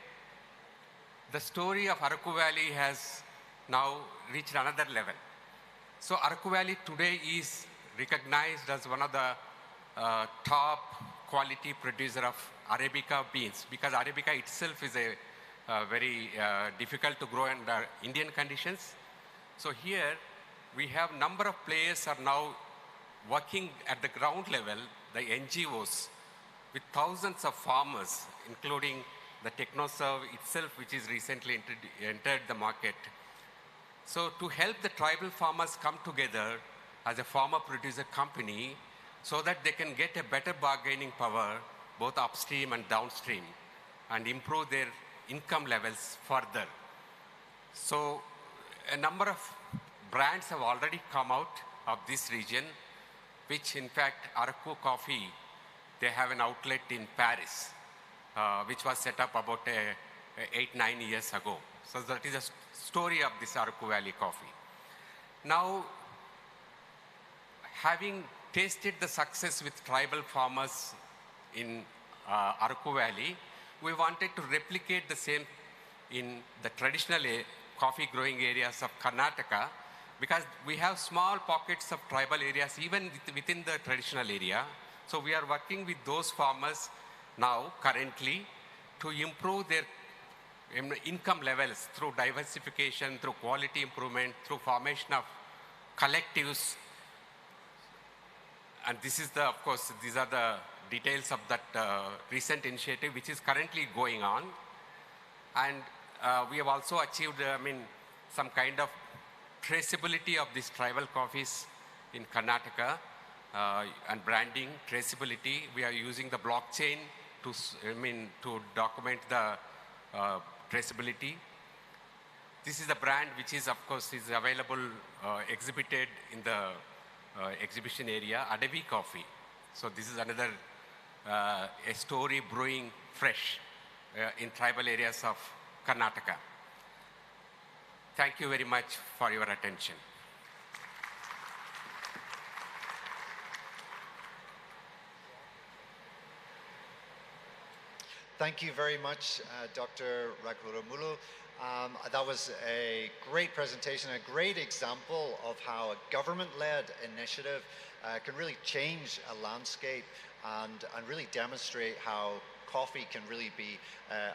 I: The story of Araku Valley has now reached another level. So Araku Valley today is recognized as one of the top quality producer of Arabica beans, because Arabica itself is a very difficult to grow under Indian conditions. So here we have number of players are now working at the ground level, the NGOs, with thousands of farmers, including the TechnoServe itself, which is recently entered the market. So to help the tribal farmers come together as a farmer producer company, so that they can get a better bargaining power both upstream and downstream and improve their income levels further. So a number of brands have already come out of this region, which in fact Araku Coffee, they have an outlet in Paris, which was set up about 8-9 years ago. So that is a story of this Araku Valley coffee. Now, having tasted the success with tribal farmers in Araku Valley, we wanted to replicate the same in the traditional coffee growing areas of Karnataka, because we have small pockets of tribal areas even within the traditional area. So we are working with those farmers now currently to improve their income levels through diversification, through quality improvement, through formation of collectives. And this is the, of course, these are the details of that recent initiative which is currently going on. And we have also achieved, some kind of traceability of these tribal coffees in Karnataka and branding, traceability. We are using the blockchain to document the traceability. This is the brand which is, of course, is available, exhibited in the exhibition area, Adavi Coffee. So this is another a story brewing fresh in tribal areas of Karnataka. Thank you very much for your attention.
B: Thank you very much, Dr. Raghuramulu. That was a great presentation, a great example of how a government-led initiative can really change a landscape and really demonstrate how coffee can really be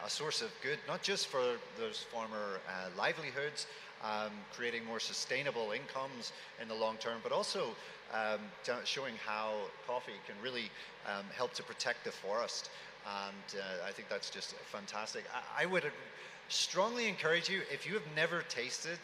B: a source of good, not just for those former livelihoods, creating more sustainable incomes in the long term, but also showing how coffee can really help to protect the forest. And I think that's just fantastic. I would strongly encourage you, if you have never tasted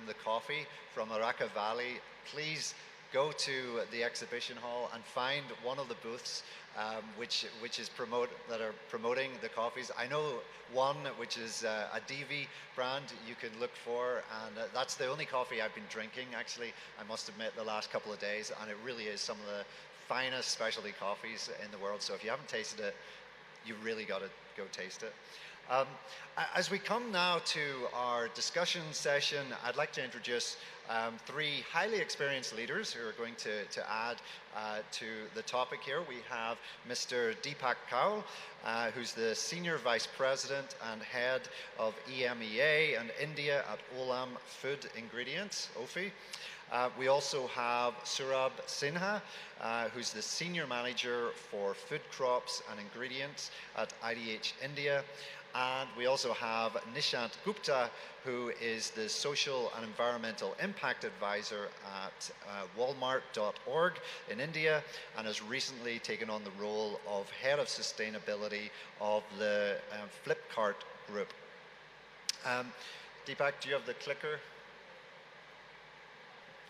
B: the coffee from Araku Valley, please go to the exhibition hall and find one of the booths that are promoting the coffees. I know one which is a DV brand you can look for, and that's the only coffee I've been drinking, actually, I must admit, the last couple of days, and it really is some of the finest specialty coffees in the world. So if you haven't tasted it, you really got to go taste it. As we come now to our discussion session, I'd like to introduce three highly experienced leaders who are going to add to the topic here. We have Mr. Deepak Kaul, who's the Senior Vice President and Head of EMEA and India at Olam Food Ingredients, OFI. We also have Surabh Sinha, who's the Senior Manager for Food Crops and Ingredients at IDH India. And we also have Nishant Gupta, who is the Social and Environmental Impact Advisor at Walmart.org in India, and has recently taken on the role of Head of Sustainability of the Flipkart Group. Deepak, do you have the clicker?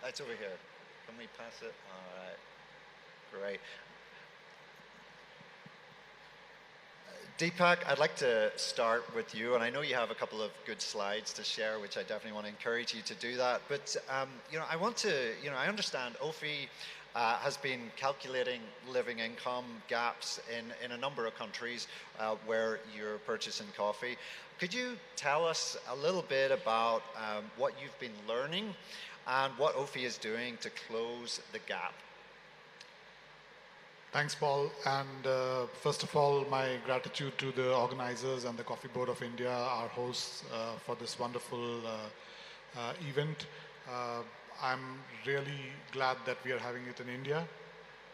B: It's over here. Can we pass it? All right. Great. Deepak, I'd like to start with you, and I know you have a couple of good slides to share, which I definitely want to encourage you to do that. But I want to, I understand OFI has been calculating living income gaps in a number of countries where you're purchasing coffee. Could you tell us a little bit about what you've been learning and what OFI is doing to close the gap?
J: Thanks, Paul. And first of all, my gratitude to the organizers and the Coffee Board of India, our hosts, for this wonderful event. I'm really glad that we are having it in India,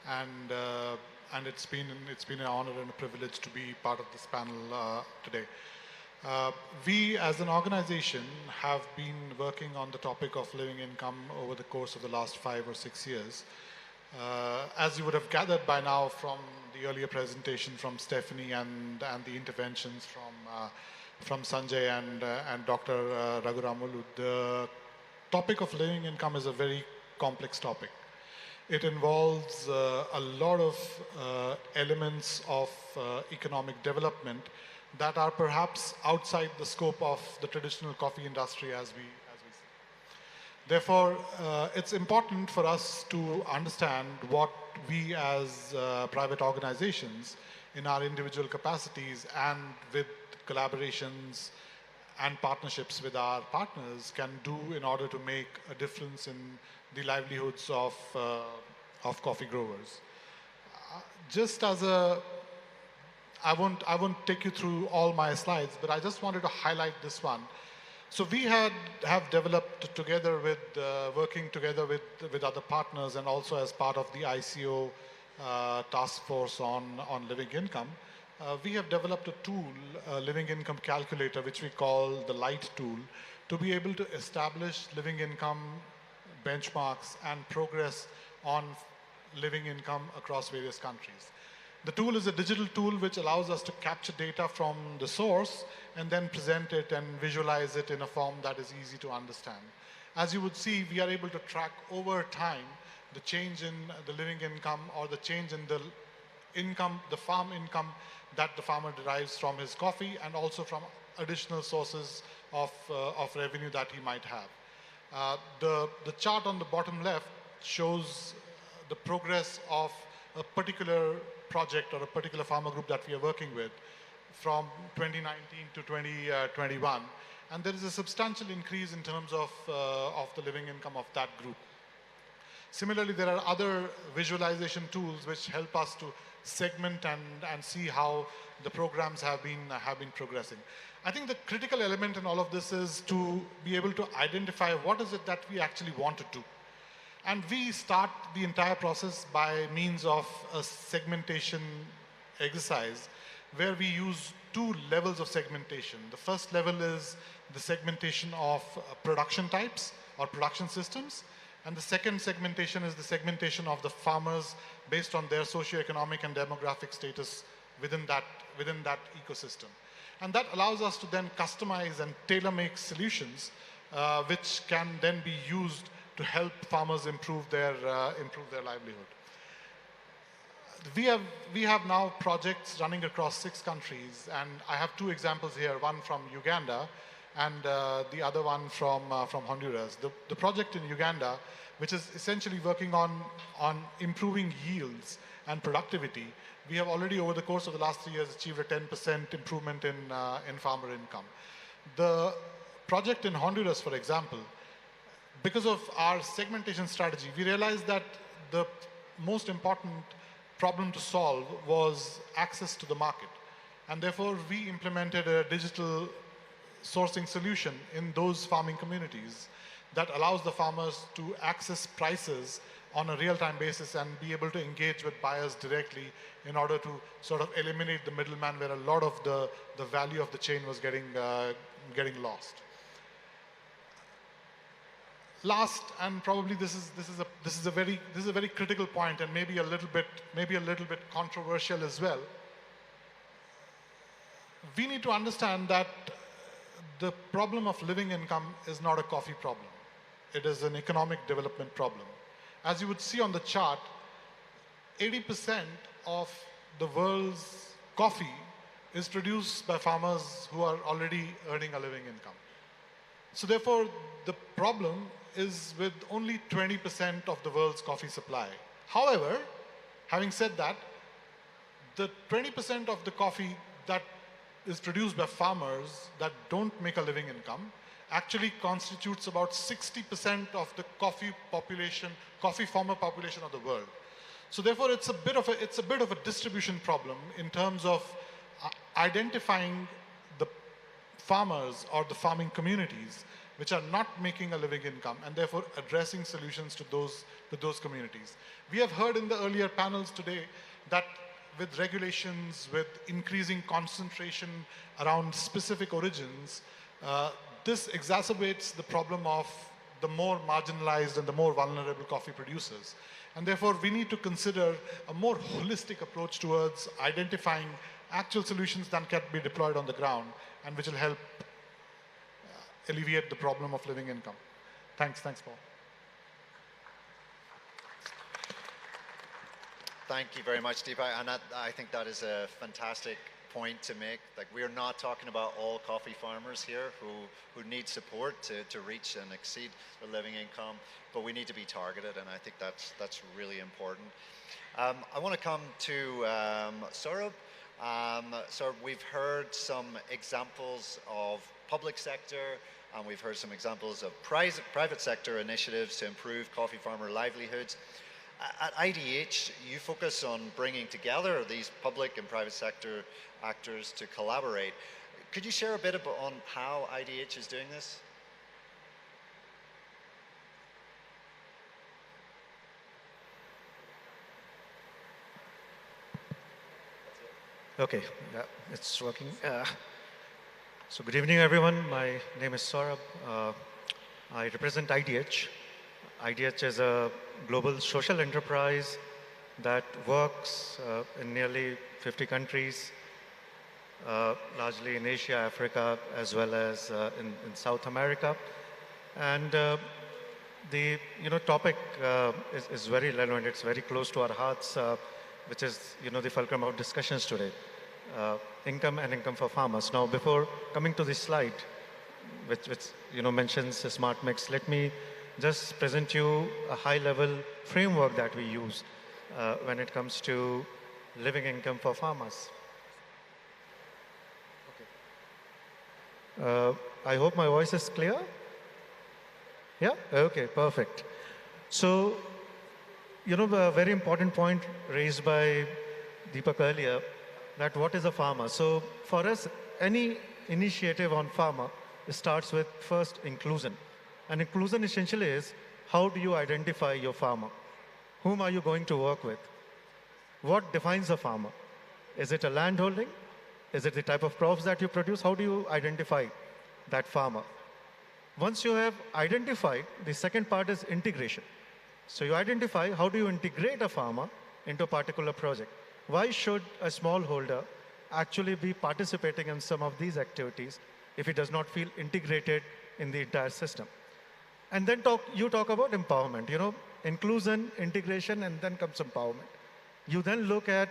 J: and it's been an honor and a privilege to be part of this panel today. We, as an organization, have been working on the topic of living income over the course of the last 5 or 6 years. As you would have gathered by now from the earlier presentation from Stephanie and the interventions from Sanjay and Dr. Raghuramulu, the topic of living income is a very complex topic. It involves a lot of elements of economic development that are perhaps outside the scope of the traditional coffee industry as we see. Therefore, it's important for us to understand what we as private organizations in our individual capacities and with collaborations and partnerships with our partners can do in order to make a difference in the livelihoods of coffee growers. Just as a, I won't take you through all my slides, but I just wanted to highlight this one. So we have developed together with, working together with other partners and also as part of the ICO task force on living income, we have developed a tool, a living income calculator, which we call the LIGHT tool, to be able to establish living income benchmarks and progress on living income across various countries. The tool is a digital tool which allows us to capture data from the source and then present it and visualize it in a form that is easy to understand. As you would see, we are able to track over time the change in the living income or the change in the income, the farm income that the farmer derives from his coffee and also from additional sources of revenue that he might have. The chart on the bottom left shows the progress of a particular project or a particular farmer group that we are working with from 2019 to 2021. And there is a substantial increase in terms of the living income of that group. Similarly, there are other visualization tools which help us to segment and see how the programs have been progressing. I think the critical element in all of this is to be able to identify what is it that we actually want to do. And we start the entire process by means of a segmentation exercise where we use two levels of segmentation. The first level is the segmentation of production types or production systems. And the second segmentation is the segmentation of the farmers based on their socioeconomic and demographic status within that ecosystem. And that allows us to then customize and tailor-make solutions which can then be used to help farmers improve their livelihood. We have now projects running across 6 countries, and I have 2 examples here, one from Uganda and the other one from Honduras. The project in Uganda, which is essentially working on improving yields and productivity, we have already over the course of the last 3 years achieved a 10% improvement in farmer income. The project in Honduras, for example, because of our segmentation strategy, we realized that the most important problem to solve was access to the market. And therefore, we implemented a digital sourcing solution in those farming communities that allows the farmers to access prices on a real-time basis and be able to engage with buyers directly in order to sort of eliminate the middleman where a lot of the value of the chain was getting lost. Last, and probably this is a very critical point and maybe a little bit controversial as well. We need to understand that the problem of living income is not a coffee problem. It is an economic development problem. As you would see on the chart, 80% of the world's coffee is produced by farmers who are already earning a living income. So therefore, the problem is with only 20% of the world's coffee supply. However, having said that, the 20% of the coffee that is produced by farmers that don't make a living income actually constitutes about 60% of the coffee farmer population of the world. So therefore, it's a bit of a distribution problem in terms of identifying the farmers or the farming communities which are not making a living income and therefore addressing solutions to those communities. We have heard in the earlier panels today that with regulations, with increasing concentration around specific origins, this exacerbates the problem of the more marginalized and the more vulnerable coffee producers. And therefore, we need to consider a more holistic approach towards identifying actual solutions that can be deployed on the ground and which will help alleviate the problem of living income. Thanks, Paul.
B: Thank you very much, Deepak. And I think that is a fantastic point to make. Like, we're not talking about all coffee farmers here who need support to reach and exceed their living income, but we need to be targeted, and I think that's really important. I want to come to Saurabh. So we've heard some examples of public sector, and we've heard some examples of private sector initiatives to improve coffee farmer livelihoods. At IDH, you focus on bringing together these public and private sector actors to collaborate. Could you share a bit on how IDH is doing this?
K: Okay, yeah, it's working. So good evening, everyone. My name is Saurabh. I represent IDH. IDH is a global social enterprise that works in nearly 50 countries, largely in Asia, Africa, as well as in South America. And the topic is very relevant. It's very close to our hearts, which is the fulcrum of discussions today. Income and income for farmers. Now, before coming to this slide, which mentions a smart mix, let me just present you a high-level framework that we use when it comes to living income for farmers. Okay. I hope my voice is clear. Yeah? Okay, perfect. So, a very important point raised by Deepak earlier, that what is a farmer? So, for us, any initiative on farmer starts with first inclusion. And inclusion essentially is, how do you identify your farmer? Whom are you going to work with? What defines a farmer? Is it a land holding? Is it the type of crops that you produce? How do you identify that farmer? Once you have identified, the second part is integration. So you identify, how do you integrate a farmer into a particular project? Why should a smallholder actually be participating in some of these activities if he does not feel integrated in the entire system? And then you talk about empowerment, inclusion, integration, and then comes empowerment. You then look at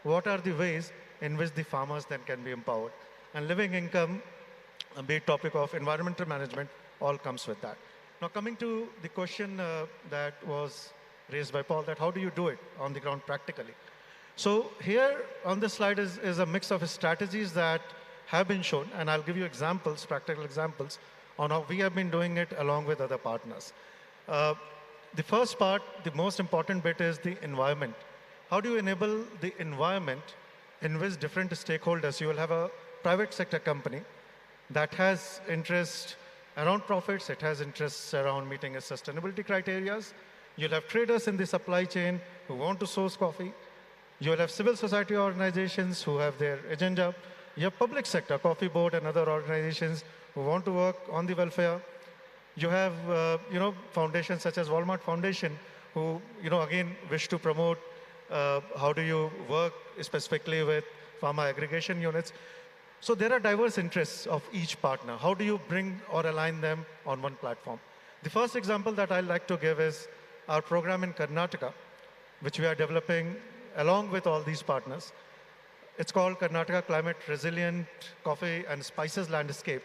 K: what are the ways in which the farmers then can be empowered. And living income, a big topic of environmental management, all comes with that. Now, coming to the question that was raised by Paul, that how do you do it on the ground practically? So here on this slide is a mix of strategies that have been shown, and I'll give you examples, practical examples, on how we have been doing it along with other partners. The first part, the most important bit, is the environment. How do you enable the environment in which different stakeholders, you will have a private sector company that has interest around profits, it has interests around meeting its sustainability criteria. You'll have traders in the supply chain who want to source coffee. You'll have civil society organizations who have their agenda. You have public sector, Coffee Board and other organizations who want to work on the welfare. You have, foundations such as Walmart Foundation who, again, wish to promote how do you work specifically with farmer aggregation units. So there are diverse interests of each partner. How do you bring or align them on one platform? The first example that I'd like to give is our program in Karnataka, which we are developing along with all these partners. It's called Karnataka Climate Resilient Coffee and Spices Landscape.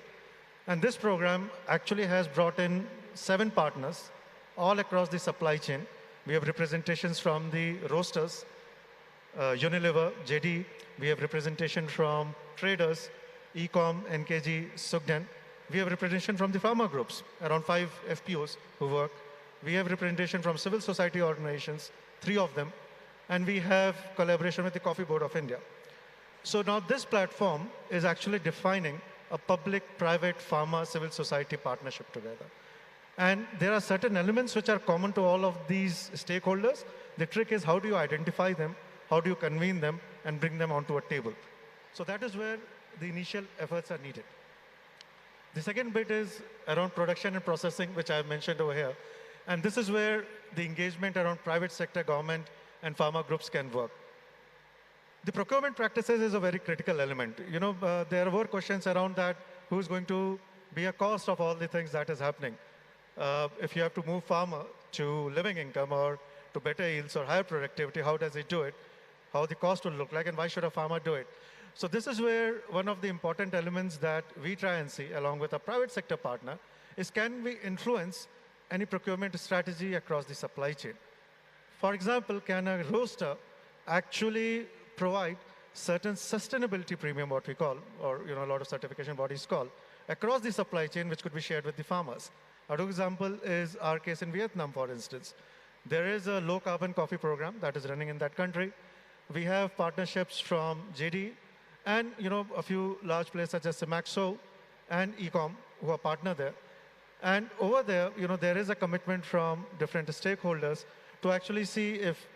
K: And this program actually has brought in 7 partners all across the supply chain. We have representations from the roasters, Unilever, JD. We have representation from traders, Ecom, NKG, Sugden. We have representation from the farmer groups, around 5 FPOs who work. We have representation from civil society organizations, 3 of them. And we have collaboration with the Coffee Board of India. So now this platform is actually defining a public-private farmer civil society partnership together. And there are certain elements which are common to all of these stakeholders. The trick is, how do you identify them, how do you convene them, and bring them onto a table? So that is where the initial efforts are needed. The second bit is around production and processing, which I have mentioned over here. And this is where the engagement around private sector, government, and farmer groups can work. The procurement practices is a very critical element. There were questions around that, who's going to be a cost of all the things that is happening. If you have to move farmer to living income or to better yields or higher productivity, how does he do it, how the cost will look like, and why should a farmer do it? So this is where one of the important elements that we try and see, along with a private sector partner, is can we influence any procurement strategy across the supply chain? For example, can a roaster actually provide certain sustainability premium, what we call, or a lot of certification bodies call, across the supply chain, which could be shared with the farmers? A good example is our case in Vietnam, for instance. There is a low carbon coffee program that is running in that country. We have partnerships from JD and a few large players such as Semaxo and Ecom who are partner there. And over there, there is a commitment from different stakeholders to actually see if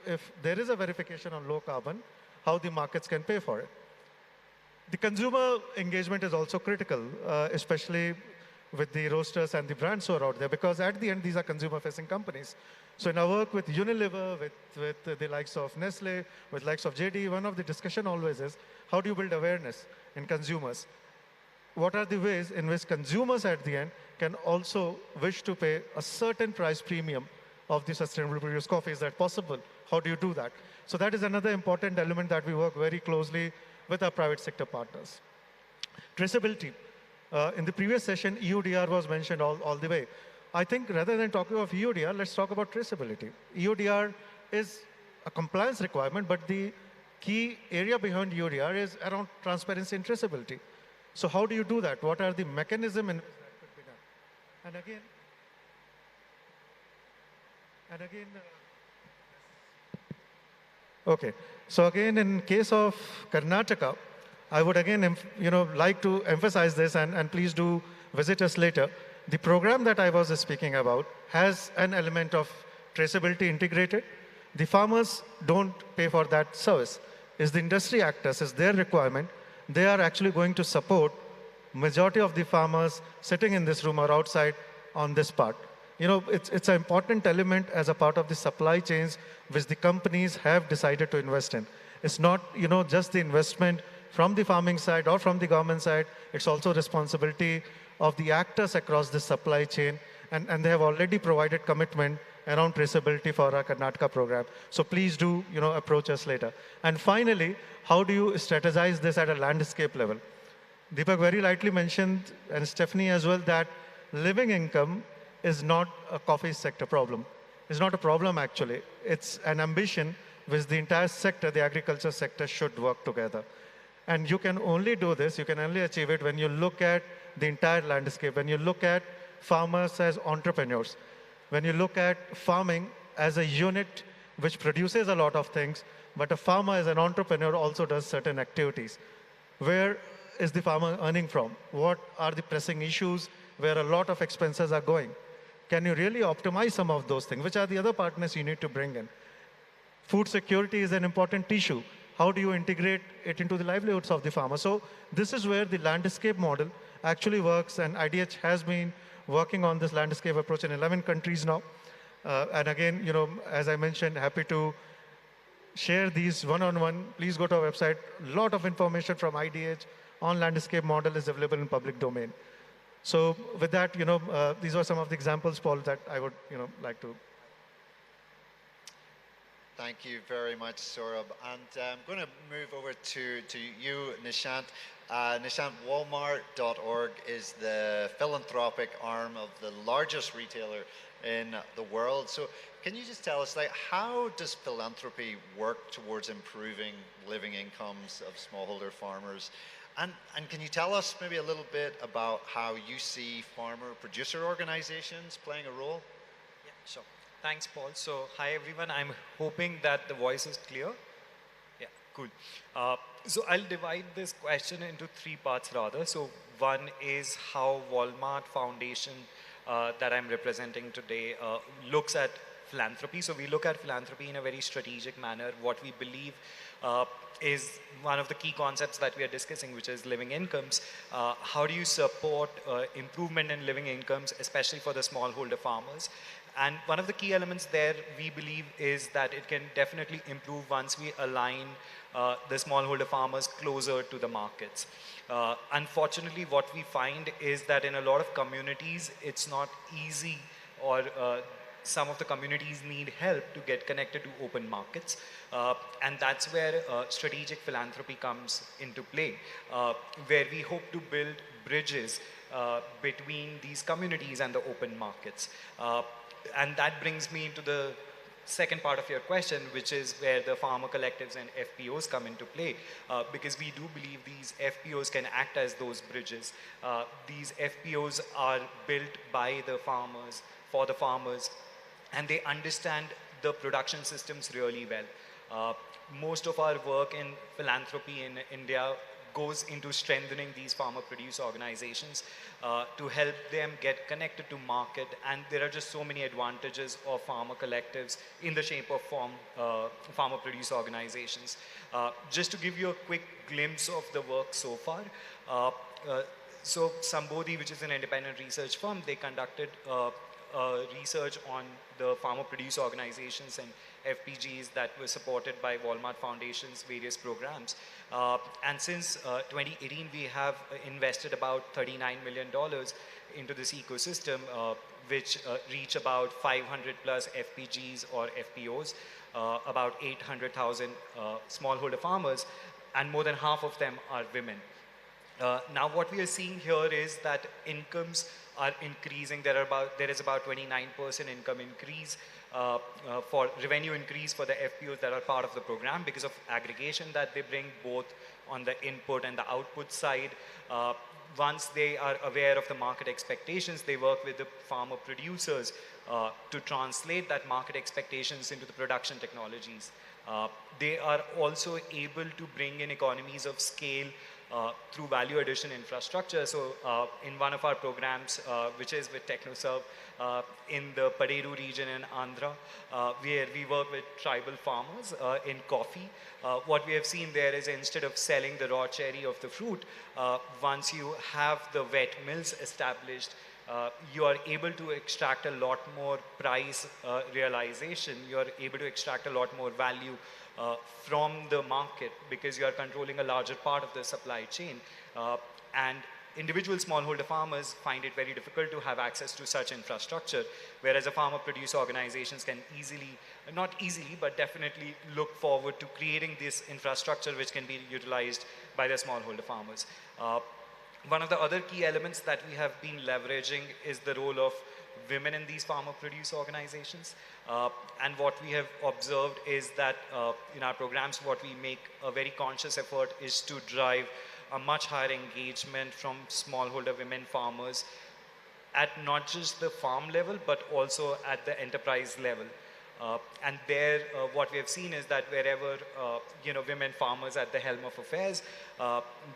K: there is a verification on low carbon, how the markets can pay for it. The consumer engagement is also critical, especially with the roasters and the brands who are out there, because at the end, these are consumer-facing companies. So in our work with Unilever, with the likes of Nestle, with likes of JD, one of the discussion always is, how do you build awareness in consumers? What are the ways in which consumers at the end can also wish to pay a certain price premium of the sustainable produced coffee? Is that possible? How do you do that? So that is another important element that we work very closely with our private sector partners. Traceability. In the previous session, EUDR was mentioned all the way. I think rather than talking of EUDR, let's talk about traceability. EUDR is a compliance requirement, but the key area behind EUDR is around transparency and traceability. So how do you do that? What are the mechanisms in which that could be done? Okay. So again, in case of Karnataka, I would again, like to emphasize this, and please do visit us later. The program that I was speaking about has an element of traceability integrated. The farmers don't pay for that service. It's the industry actors, it's their requirement. They are actually going to support majority of the farmers sitting in this room or outside on this part. It's an important element as a part of the supply chains which the companies have decided to invest in. It's not, just the investment from the farming side or from the government side. It's also responsibility of the actors across the supply chain, and they have already provided commitment around traceability for our Karnataka program. So please do, approach us later. And finally, how do you strategize this at a landscape level? Deepak very rightly mentioned, and Stephanie as well, that living income is not a coffee sector problem. It's not a problem, actually. It's an ambition which the entire sector, the agriculture sector, should work together. And you can only do this, you can only achieve it when you look at the entire landscape, when you look at farmers as entrepreneurs, when you look at farming as a unit which produces a lot of things, but a farmer as an entrepreneur also does certain activities. Where is the farmer earning from? What are the pressing issues where a lot of expenses are going? Can you really optimize some of those things? Which are the other partners you need to bring in? Food security is an important issue. How do you integrate it into the livelihoods of the farmer? So this is where the landscape model actually works, and IDH has been working on this landscape approach in 11 countries now. And again, as I mentioned, happy to share these one-on-one. Please go to our website. A lot of information from IDH on landscape model is available in public domain. So with that, these are some of the examples, Paul, that I would, like to.
B: Thank you very much, Saurabh. And I'm going to move over to you, Nishant. Nishant, Walmart.org is the philanthropic arm of the largest retailer in the world. So can you just tell us, how does philanthropy work towards improving living incomes of smallholder farmers? And can you tell us maybe a little bit about how you see farmer producer organizations playing a role?
L: Yeah, sure. Thanks, Paul. So, hi everyone. I'm hoping that the voice is clear. Yeah, cool. So I'll divide this question into three parts rather. So one is how Walmart Foundation that I'm representing today looks at philanthropy. So we look at philanthropy in a very strategic manner. What we believe is one of the key concepts that we are discussing, which is living incomes. How do you support improvement in living incomes, especially for the smallholder farmers? And one of the key elements there, we believe, is that it can definitely improve once we align the smallholder farmers closer to the markets. Unfortunately, what we find is that in a lot of communities, it's not easy, or some of the communities need help to get connected to open markets. And that's where strategic philanthropy comes into play, where we hope to build bridges between these communities and the open markets. And that brings me to the second part of your question, which is where the farmer collectives and FPOs come into play, because we do believe these FPOs can act as those bridges. These FPOs are built by the farmers, for the farmers, and they understand the production systems really well. Most of our work in philanthropy in India goes into strengthening these farmer produce organizations to help them get connected to market, and there are just so many advantages of farmer collectives in the shape of farmer produce organizations. Just to give you a quick glimpse of the work so far, so Sambodhi, which is an independent research firm, they conducted research on the farmer produce organizations and FPGs that were supported by Walmart Foundation's various programs. And since 2018, we have invested about $39 million into this ecosystem, which reach about 500 plus FPGs or FPOs, about 800,000 smallholder farmers, and more than half of them are women. Now what we are seeing here is that incomes are increasing. There is about 29% income increase for revenue increase for the FPOs that are part of the program because of aggregation that they bring both on the input and the output side. Once they are aware of the market expectations, they work with the farmer producers to translate that market expectations into the production technologies. They are also able to bring in economies of scale through value addition infrastructure. So in one of our programs, which is with TechnoServe in the Paderu region in Andhra, where we work with tribal farmers in coffee, what we have seen there is instead of selling the raw cherry of the fruit, once you have the wet mills established, you are able to extract a lot more price realization. You are able to extract a lot more value from the market because you are controlling a larger part of the supply chain. And individual smallholder farmers find it very difficult to have access to such infrastructure, whereas a farmer producer organizations can easily, not easily, but definitely look forward to creating this infrastructure which can be utilized by the smallholder farmers. One of the other key elements that we have been leveraging is the role of women in these farmer produce organizations. And what we have observed is that in our programs, what we make a very conscious effort is to drive a much higher engagement from smallholder women farmers at not just the farm level, but also at the enterprise level. And there, what we have seen is that wherever women farmers at the helm of affairs,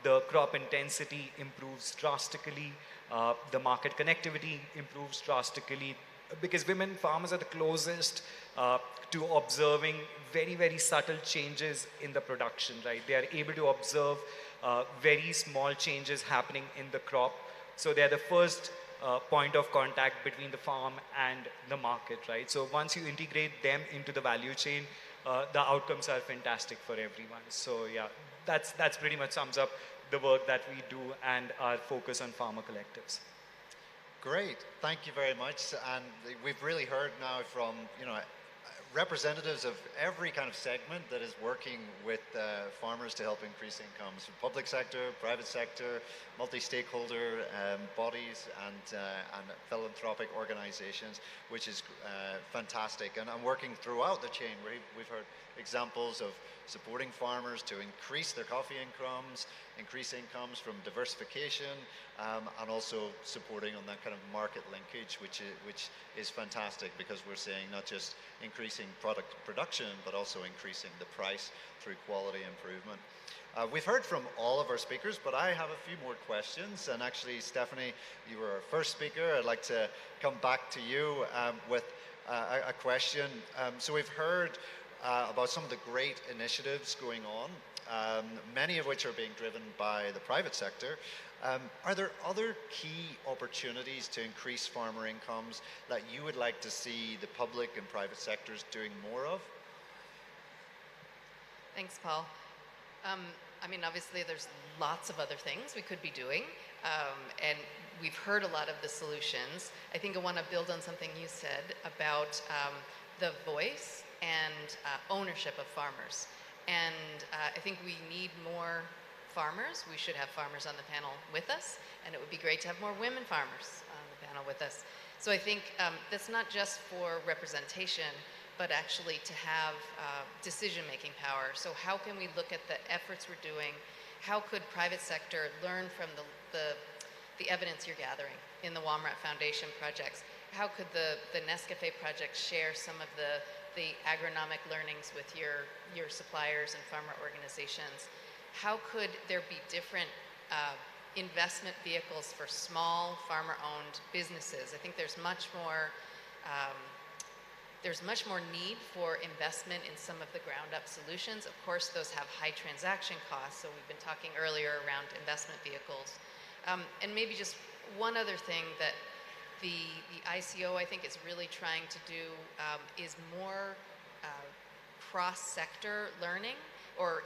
L: the crop intensity improves drastically, the market connectivity improves drastically, because women farmers are the closest to observing very, very subtle changes in the production, right? They are able to observe very small changes happening in the crop. So they are the first point of contact between the farm and the market, right? So once you integrate them into the value chain, the outcomes are fantastic for everyone. So yeah, that's pretty much sums up the work that we do and our focus on farmer collectives.
B: Great, thank you very much. And we've really heard now from representatives of every kind of segment that is working with farmers to help increase incomes, from public sector, private sector, multi-stakeholder bodies and philanthropic organizations, which is fantastic. And working throughout the chain, we've heard examples of supporting farmers to increase their coffee incomes, increase incomes from diversification, and also supporting on that kind of market linkage, which is fantastic because we're seeing not just increasing product production, but also increasing the price through quality improvement. We've heard from all of our speakers, but I have a few more questions. And actually, Stephanie, you were our first speaker. I'd like to come back to you with a question. So we've heard about some of the great initiatives going on, many of which are being driven by the private sector. Are there other key opportunities to increase farmer incomes that you would like to see the public and private sectors doing more of?
C: Thanks, Paul. I mean, obviously, there's lots of other things we could be doing. And we've heard a lot of the solutions. I think I want to build on something you said about the voice and ownership of farmers. And I think we need more farmers. We should have farmers on the panel with us, and it would be great to have more women farmers on the panel with us. So I think that's not just for representation, but actually to have decision-making power. So how can we look at the efforts we're doing? How could private sector learn from the evidence you're gathering in the Walmart Foundation projects? How could the Nescafe project share some of the agronomic learnings with your suppliers and farmer organizations? How could there be different investment vehicles for small farmer-owned businesses? I think there's much more need for investment in some of the ground-up solutions. Of course, those have high transaction costs, so we've been talking earlier around investment vehicles. And maybe just one other thing that the ICO, I think, is really trying to do is more cross-sector learning or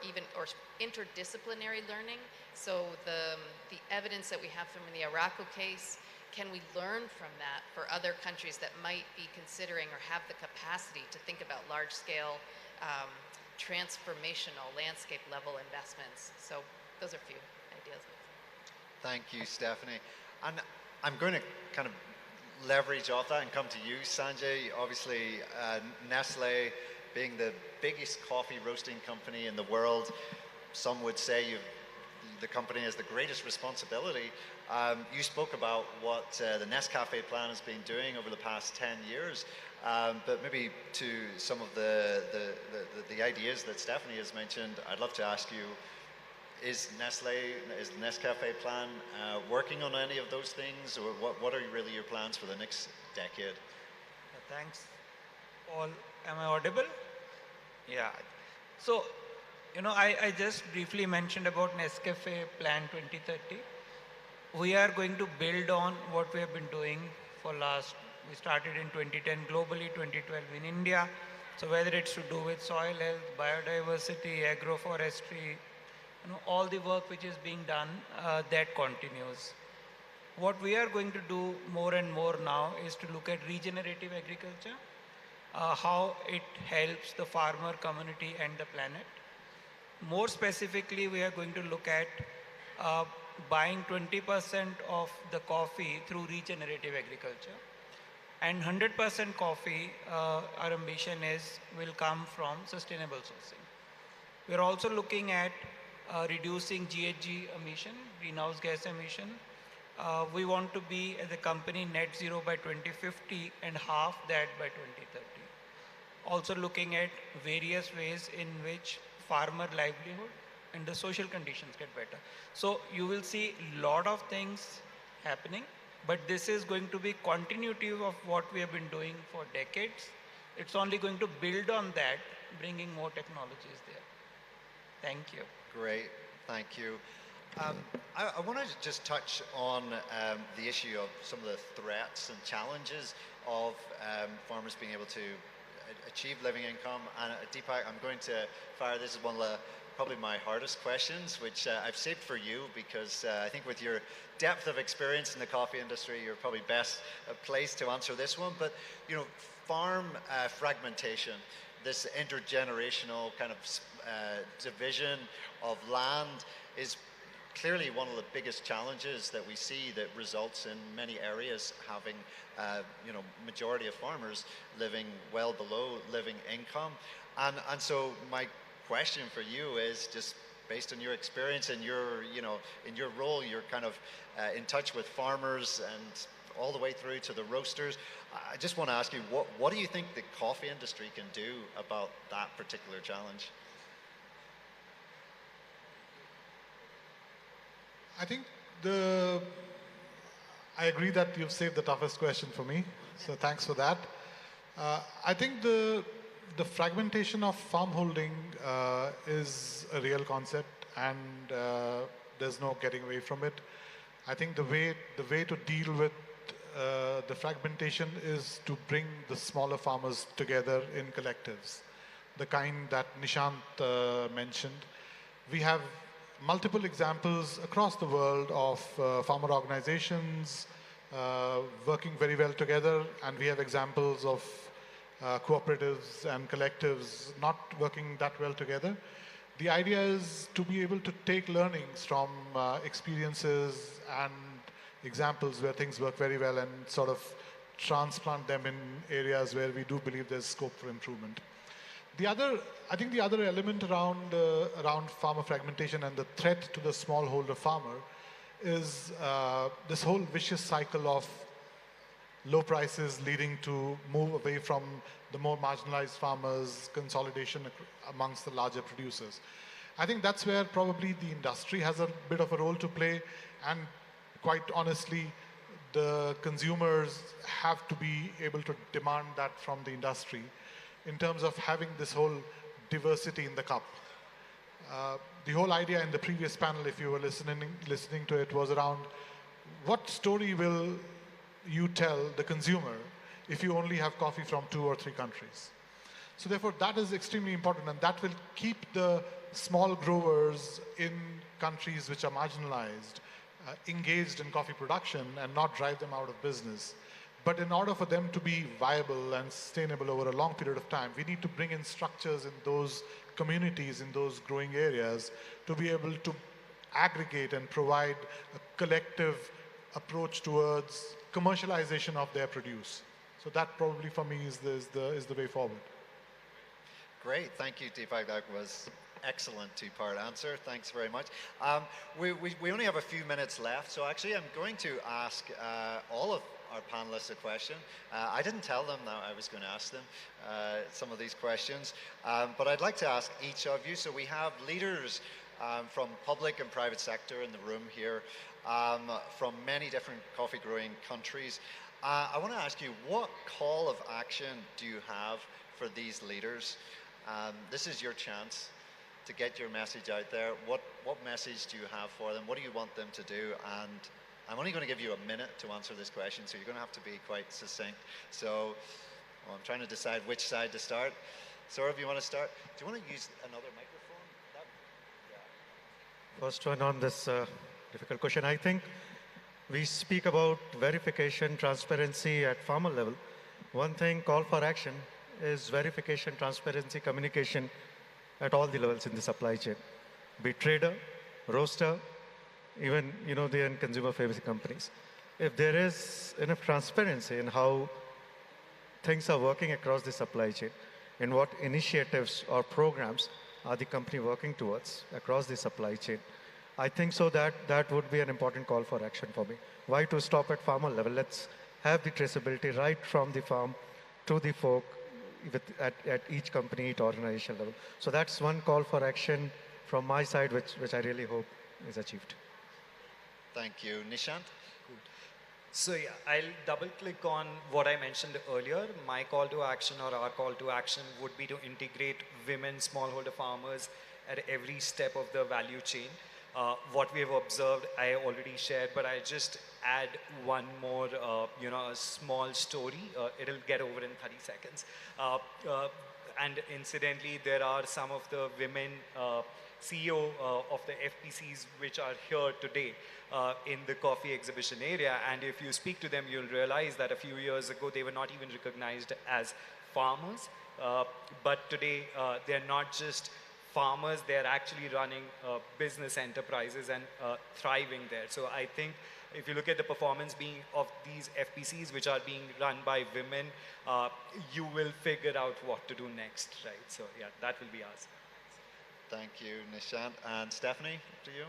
C: interdisciplinary learning. So the evidence that we have from the Araku case, can we learn from that for other countries that might be considering or have the capacity to think about large-scale transformational landscape-level investments? So those are a few ideas.
B: Thank you, Stephanie. And I'm going to kind of leverage off that and come to you, Sanjay. Obviously, Nestle being the biggest coffee roasting company in the world, some would say the company has the greatest responsibility. You spoke about what the Nescafe plan has been doing over the past 10 years, but maybe to some of the ideas that Stephanie has mentioned, I'd love to ask you, is the Nescafe plan working on any of those things, or what are really your plans for the next decade?
D: Thanks, Paul. Am I audible? Yeah. So, I just briefly mentioned about Nescafe Plan 2030. We are going to build on what we have been doing for we started in 2010 globally, 2012 in India. So whether it's to do with soil health, biodiversity, agroforestry, all the work which is being done, that continues. What we are going to do more and more now is to look at regenerative agriculture, how it helps the farmer community and the planet. More specifically, we are going to look at buying 20% of the coffee through regenerative agriculture. And 100% coffee, our ambition will come from sustainable sourcing. We're also looking at reducing GHG emission, greenhouse gas emission. We want to be, as a company, net zero by 2050 and half that by 2030. Also looking at various ways in which farmer livelihood and the social conditions get better. So you will see a lot of things happening, but this is going to be continuity of what we have been doing for decades. It's only going to build on that, bringing more technologies there. Thank you.
B: Great, thank you. I want to just touch on the issue of some of the threats and challenges of farmers being able to achieve living income. And Deepak, I'm going to fire this as one of probably my hardest questions, which I've saved for you because I think with your depth of experience in the coffee industry, you're probably best placed to answer this one. But farm fragmentation, this intergenerational kind of division of land is clearly one of the biggest challenges that we see that results in many areas having majority of farmers living well below living income. And so my question for you is, just based on your experience and in your role, you're kind of in touch with farmers and all the way through to the roasters. I just want to ask you, what do you think the coffee industry can do about that particular challenge?
J: I think I agree that you've saved the toughest question for me, so thanks for that. I think the fragmentation of farm holding is a real concept, and there's no getting away from it. I think the way to deal with the fragmentation is to bring the smaller farmers together in collectives, the kind that Nishant mentioned. We have multiple examples across the world of farmer organizations working very well together, and we have examples of cooperatives and collectives not working that well together. The idea is to be able to take learnings from experiences and examples where things work very well and sort of transplant them in areas where we do believe there's scope for improvement. I think the other element around farmer fragmentation and the threat to the smallholder farmer is this whole vicious cycle of low prices leading to move away from the more marginalized farmers, consolidation amongst the larger producers. I think that's where probably the industry has a bit of a role to play, and quite honestly, the consumers have to be able to demand that from the industry in terms of having this whole diversity in the cup. The whole idea in the previous panel, if you were listening to it, was around what story will you tell the consumer if you only have coffee from 2 or 3 countries. So therefore, that is extremely important, and that will keep the small growers in countries which are marginalized engaged in coffee production and not drive them out of business. But in order for them to be viable and sustainable over a long period of time, we need to bring in structures in those communities, in those growing areas, to be able to aggregate and provide a collective approach towards commercialization of their produce. So that probably for me is the way forward.
B: Great, thank you, Deepak. That was excellent two-part answer. Thanks very much. We only have a few minutes left, so actually I'm going to ask all of our panelists a question. I didn't tell them that I was going to ask them some of these questions, but I'd like to ask each of you. So we have leaders from public and private sector in the room here, from many different coffee growing countries. I want to ask you, what call of action do you have for these leaders? This is your chance to get your message out there. What message do you have for them? What do you want them to do? And I'm only going to give you a minute to answer this question, so you're going to have to be quite succinct. So I'm trying to decide which side to start. Saurav, you want to start? Do you want to use another microphone?
K: First one on this difficult question. I think we speak about verification, transparency at farmer level. One thing, call for action, is verification, transparency, communication at all the levels in the supply chain. Be it trader, roaster, even the end consumer facing companies. If there is enough transparency in how things are working across the supply chain, and what initiatives or programs are the company working towards across the supply chain, I think so that would be an important call for action for me. Why to stop at farmer level? Let's have the traceability right from the farm to the fork at each company, each organization level. So that's one call for action from my side, which I really hope is achieved.
B: Thank you. Nishant?
L: So yeah, I'll double click on what I mentioned earlier. My call to action, or our call to action, would be to integrate women smallholder farmers at every step of the value chain. What we have observed, I already shared, but I just add one more, a small story. It'll get over in 30 seconds. And incidentally, there are some of the women CEO of the FPCs which are here today in the coffee exhibition area. And if you speak to them, you'll realize that a few years ago, they were not even recognized as farmers. But today, they're not just farmers, they're actually running business enterprises and thriving there. So I think if you look at the performance of these FPCs, which are being run by women, you will figure out what to do next, right? So yeah, that will be us.
B: Thank you, Nishant. And Stephanie, to you.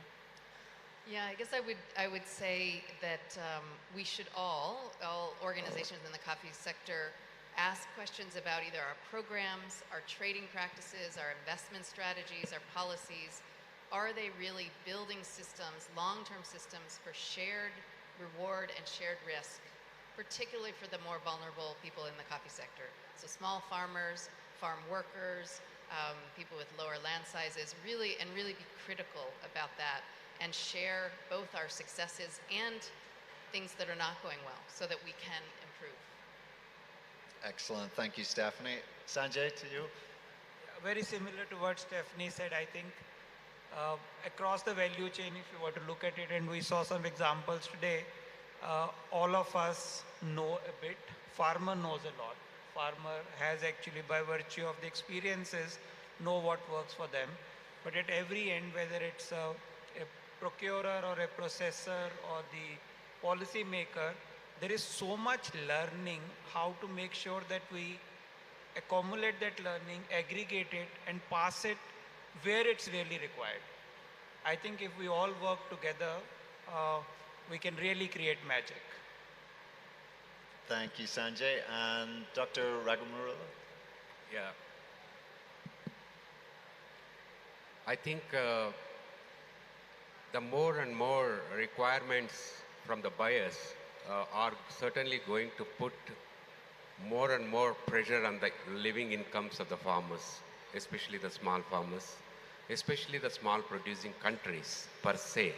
C: Yeah, I guess I would say that we should all organizations in the coffee sector ask questions about either our programs, our trading practices, our investment strategies, our policies. Are they really building systems, long-term systems for shared reward and shared risk, particularly for the more vulnerable people in the coffee sector? So small farmers, farm workers, people with lower land sizes, really be critical about that and share both our successes and things that are not going well so that we can improve.
B: Excellent. Thank you, Stephanie. Sanjay, to you.
D: Very similar to what Stephanie said, I think across the value chain, if you were to look at it, and we saw some examples today, all of us know a bit. Farmer knows a lot. Farmer has actually, by virtue of the experiences, know what works for them. But at every end, whether it's a procurer or a processor or the policy maker, there is so much learning how to make sure that we accumulate that learning, aggregate it, and pass it where it's really required. I think if we all work together, we can really create magic.
B: Thank you, Sanjay. And Dr. Raghumarula?
I: Yeah. I think the more and more requirements from the buyers are certainly going to put more and more pressure on the living incomes of the farmers, especially the small farmers, especially the small producing countries per se.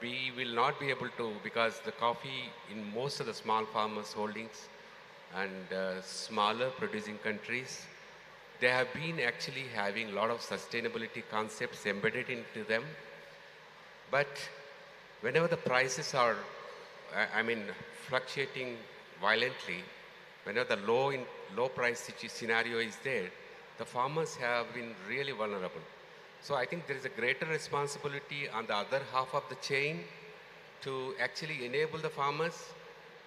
I: We will not be able to, because the coffee in most of the small farmers holdings and smaller producing countries, they have been actually having a lot of sustainability concepts embedded into them. But whenever the prices are, fluctuating violently, whenever the low price scenario is there, the farmers have been really vulnerable. So I think there is a greater responsibility on the other half of the chain to actually enable the farmers,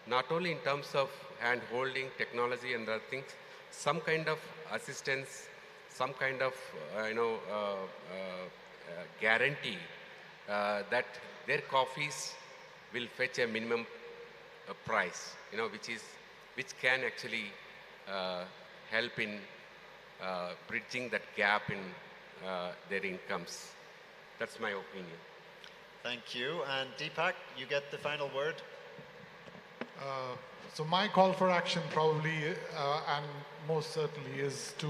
I: not only in terms of hand-holding, technology and other things, some kind of assistance, some kind of guarantee that their coffees will fetch a minimum price, which can actually help in bridging that gap in their incomes. That's my opinion.
B: Thank you. And Deepak, you get the final word.
J: So my call for action probably, and most certainly, is to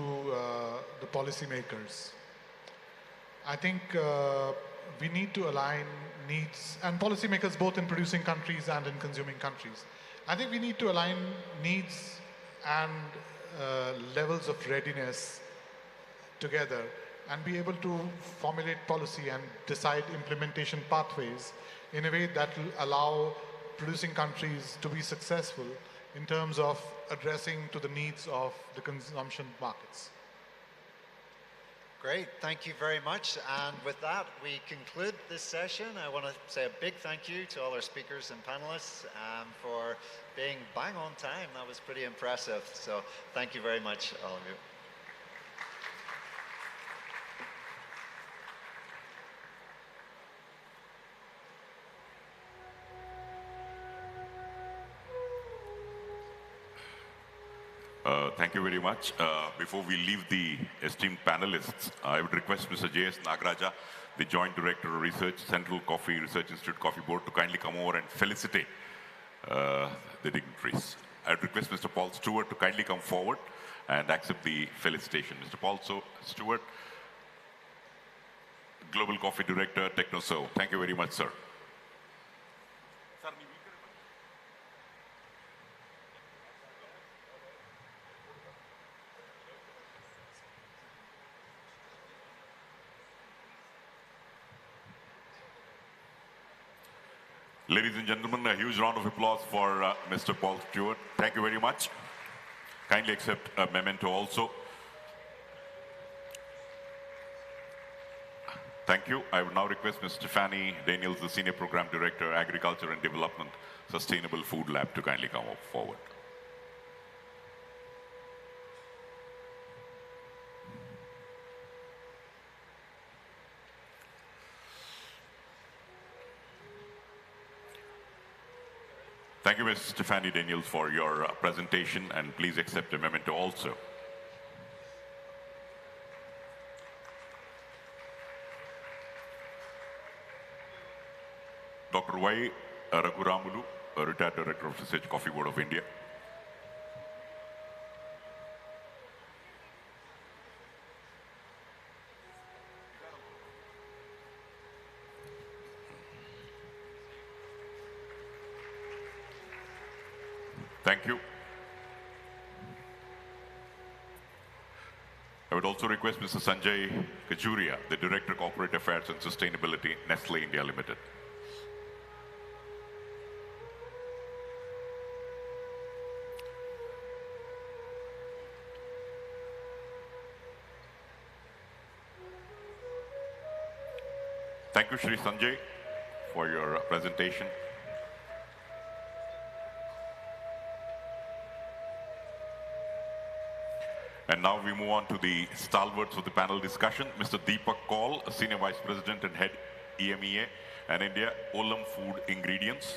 J: the policymakers. I think we need to align needs, and policymakers both in producing countries and in consuming countries. I think we need to align needs and levels of readiness together and be able to formulate policy and decide implementation pathways in a way that will allow producing countries to be successful in terms of addressing to the needs of the consumption markets.
B: Great, thank you very much. And with that, we conclude this session. I want to say a big thank you to all our speakers and panelists for being bang on time. That was pretty impressive. So thank you very much, all of you.
A: Thank you very much. Before we leave the esteemed panelists, I would request Mr. J.S. Nagaraja, the Joint Director of Research, Central Coffee Research Institute Coffee Board, to kindly come over and felicitate the dignitaries. I would request Mr. Paul Stewart to kindly come forward and accept the felicitation. Mr. Paul Stewart, Global Coffee Director, TechnoServe. Thank you very much, sir. Ladies and gentlemen, a huge round of applause for Mr. Paul Stewart. Thank you very much. Kindly accept a memento also. Thank you. I would now request Ms. Stephanie Daniels, the Senior Program Director, Agriculture and Development, Sustainable Food Lab, to kindly come forward. Thank you, Ms. Stephanie Daniels, for your presentation, and please accept a memento also. Dr. Y. Raghuramulu, a retired Director of Research, Coffee Board of India. Thank you. I would also request Mr. Sanjay Kajuria, the Director of Corporate Affairs and Sustainability, Nestle India Limited. Thank you, Shri Sanjay, for your presentation. And now we move on to the stalwarts of the panel discussion. Mr. Deepak Kaul, Senior Vice President and Head EMEA and India, Olam Food Ingredients.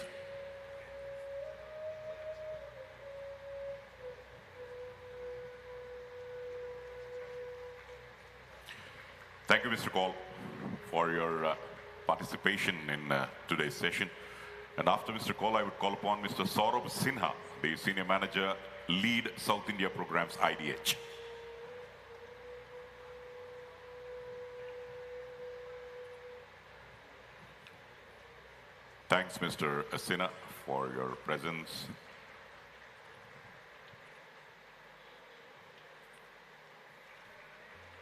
A: Thank you, Mr. Kaul, for your participation in today's session. And after Mr. Kaul, I would call upon Mr. Saurabh Sinha, the Senior Manager, Lead South India Programs, IDH. Thanks, Mr. Sinha, for your presence.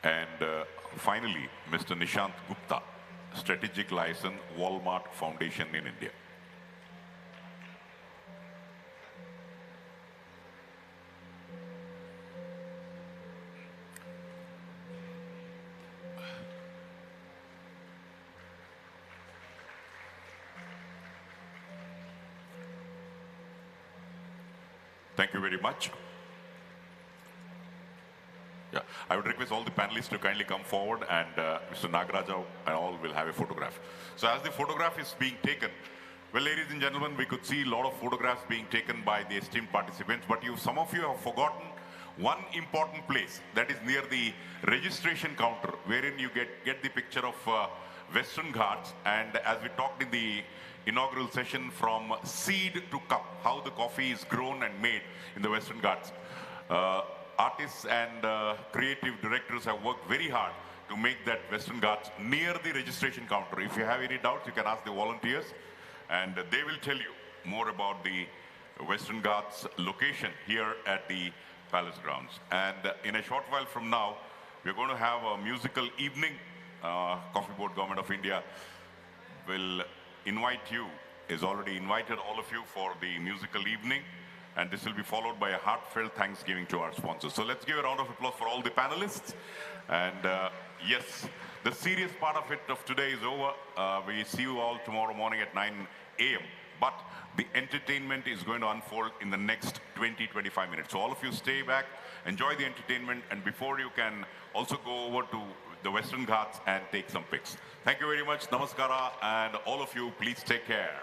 A: And finally, Mr. Nishant Gupta, Strategic Liaison, Walmart Foundation in India. Thank you very much. Yeah, I would request all the panelists to kindly come forward, and Mr. Nagaraja and all will have a photograph. So as the photograph is being taken, well, ladies and gentlemen, we could see a lot of photographs being taken by the esteemed participants, but some of you have forgotten one important place, that is near the registration counter, wherein you get the picture of Western Ghats, and as we talked in the inaugural session, from seed to cup, how the coffee is grown and made in the Western Ghats. Artists and creative directors have worked very hard to make that Western Ghats near the registration counter. If you have any doubts, you can ask the volunteers, and they will tell you more about the Western Ghats location here at the Palace grounds. And in a short while from now, we're going to have a musical evening. Coffee Board Government of India will invite you, is already invited all of you for the musical evening, and this will be followed by a heartfelt thanksgiving to our sponsors. So let's give a round of applause for all the panelists. And yes, the serious part of it of today is over. We see you all tomorrow morning at 9 a.m. But the entertainment is going to unfold in the next 20-25 minutes. So all of you stay back, enjoy the entertainment, and before you can also go over to the Western Ghats and take some pics. Thank you very much. Namaskara, and all of you, please take care.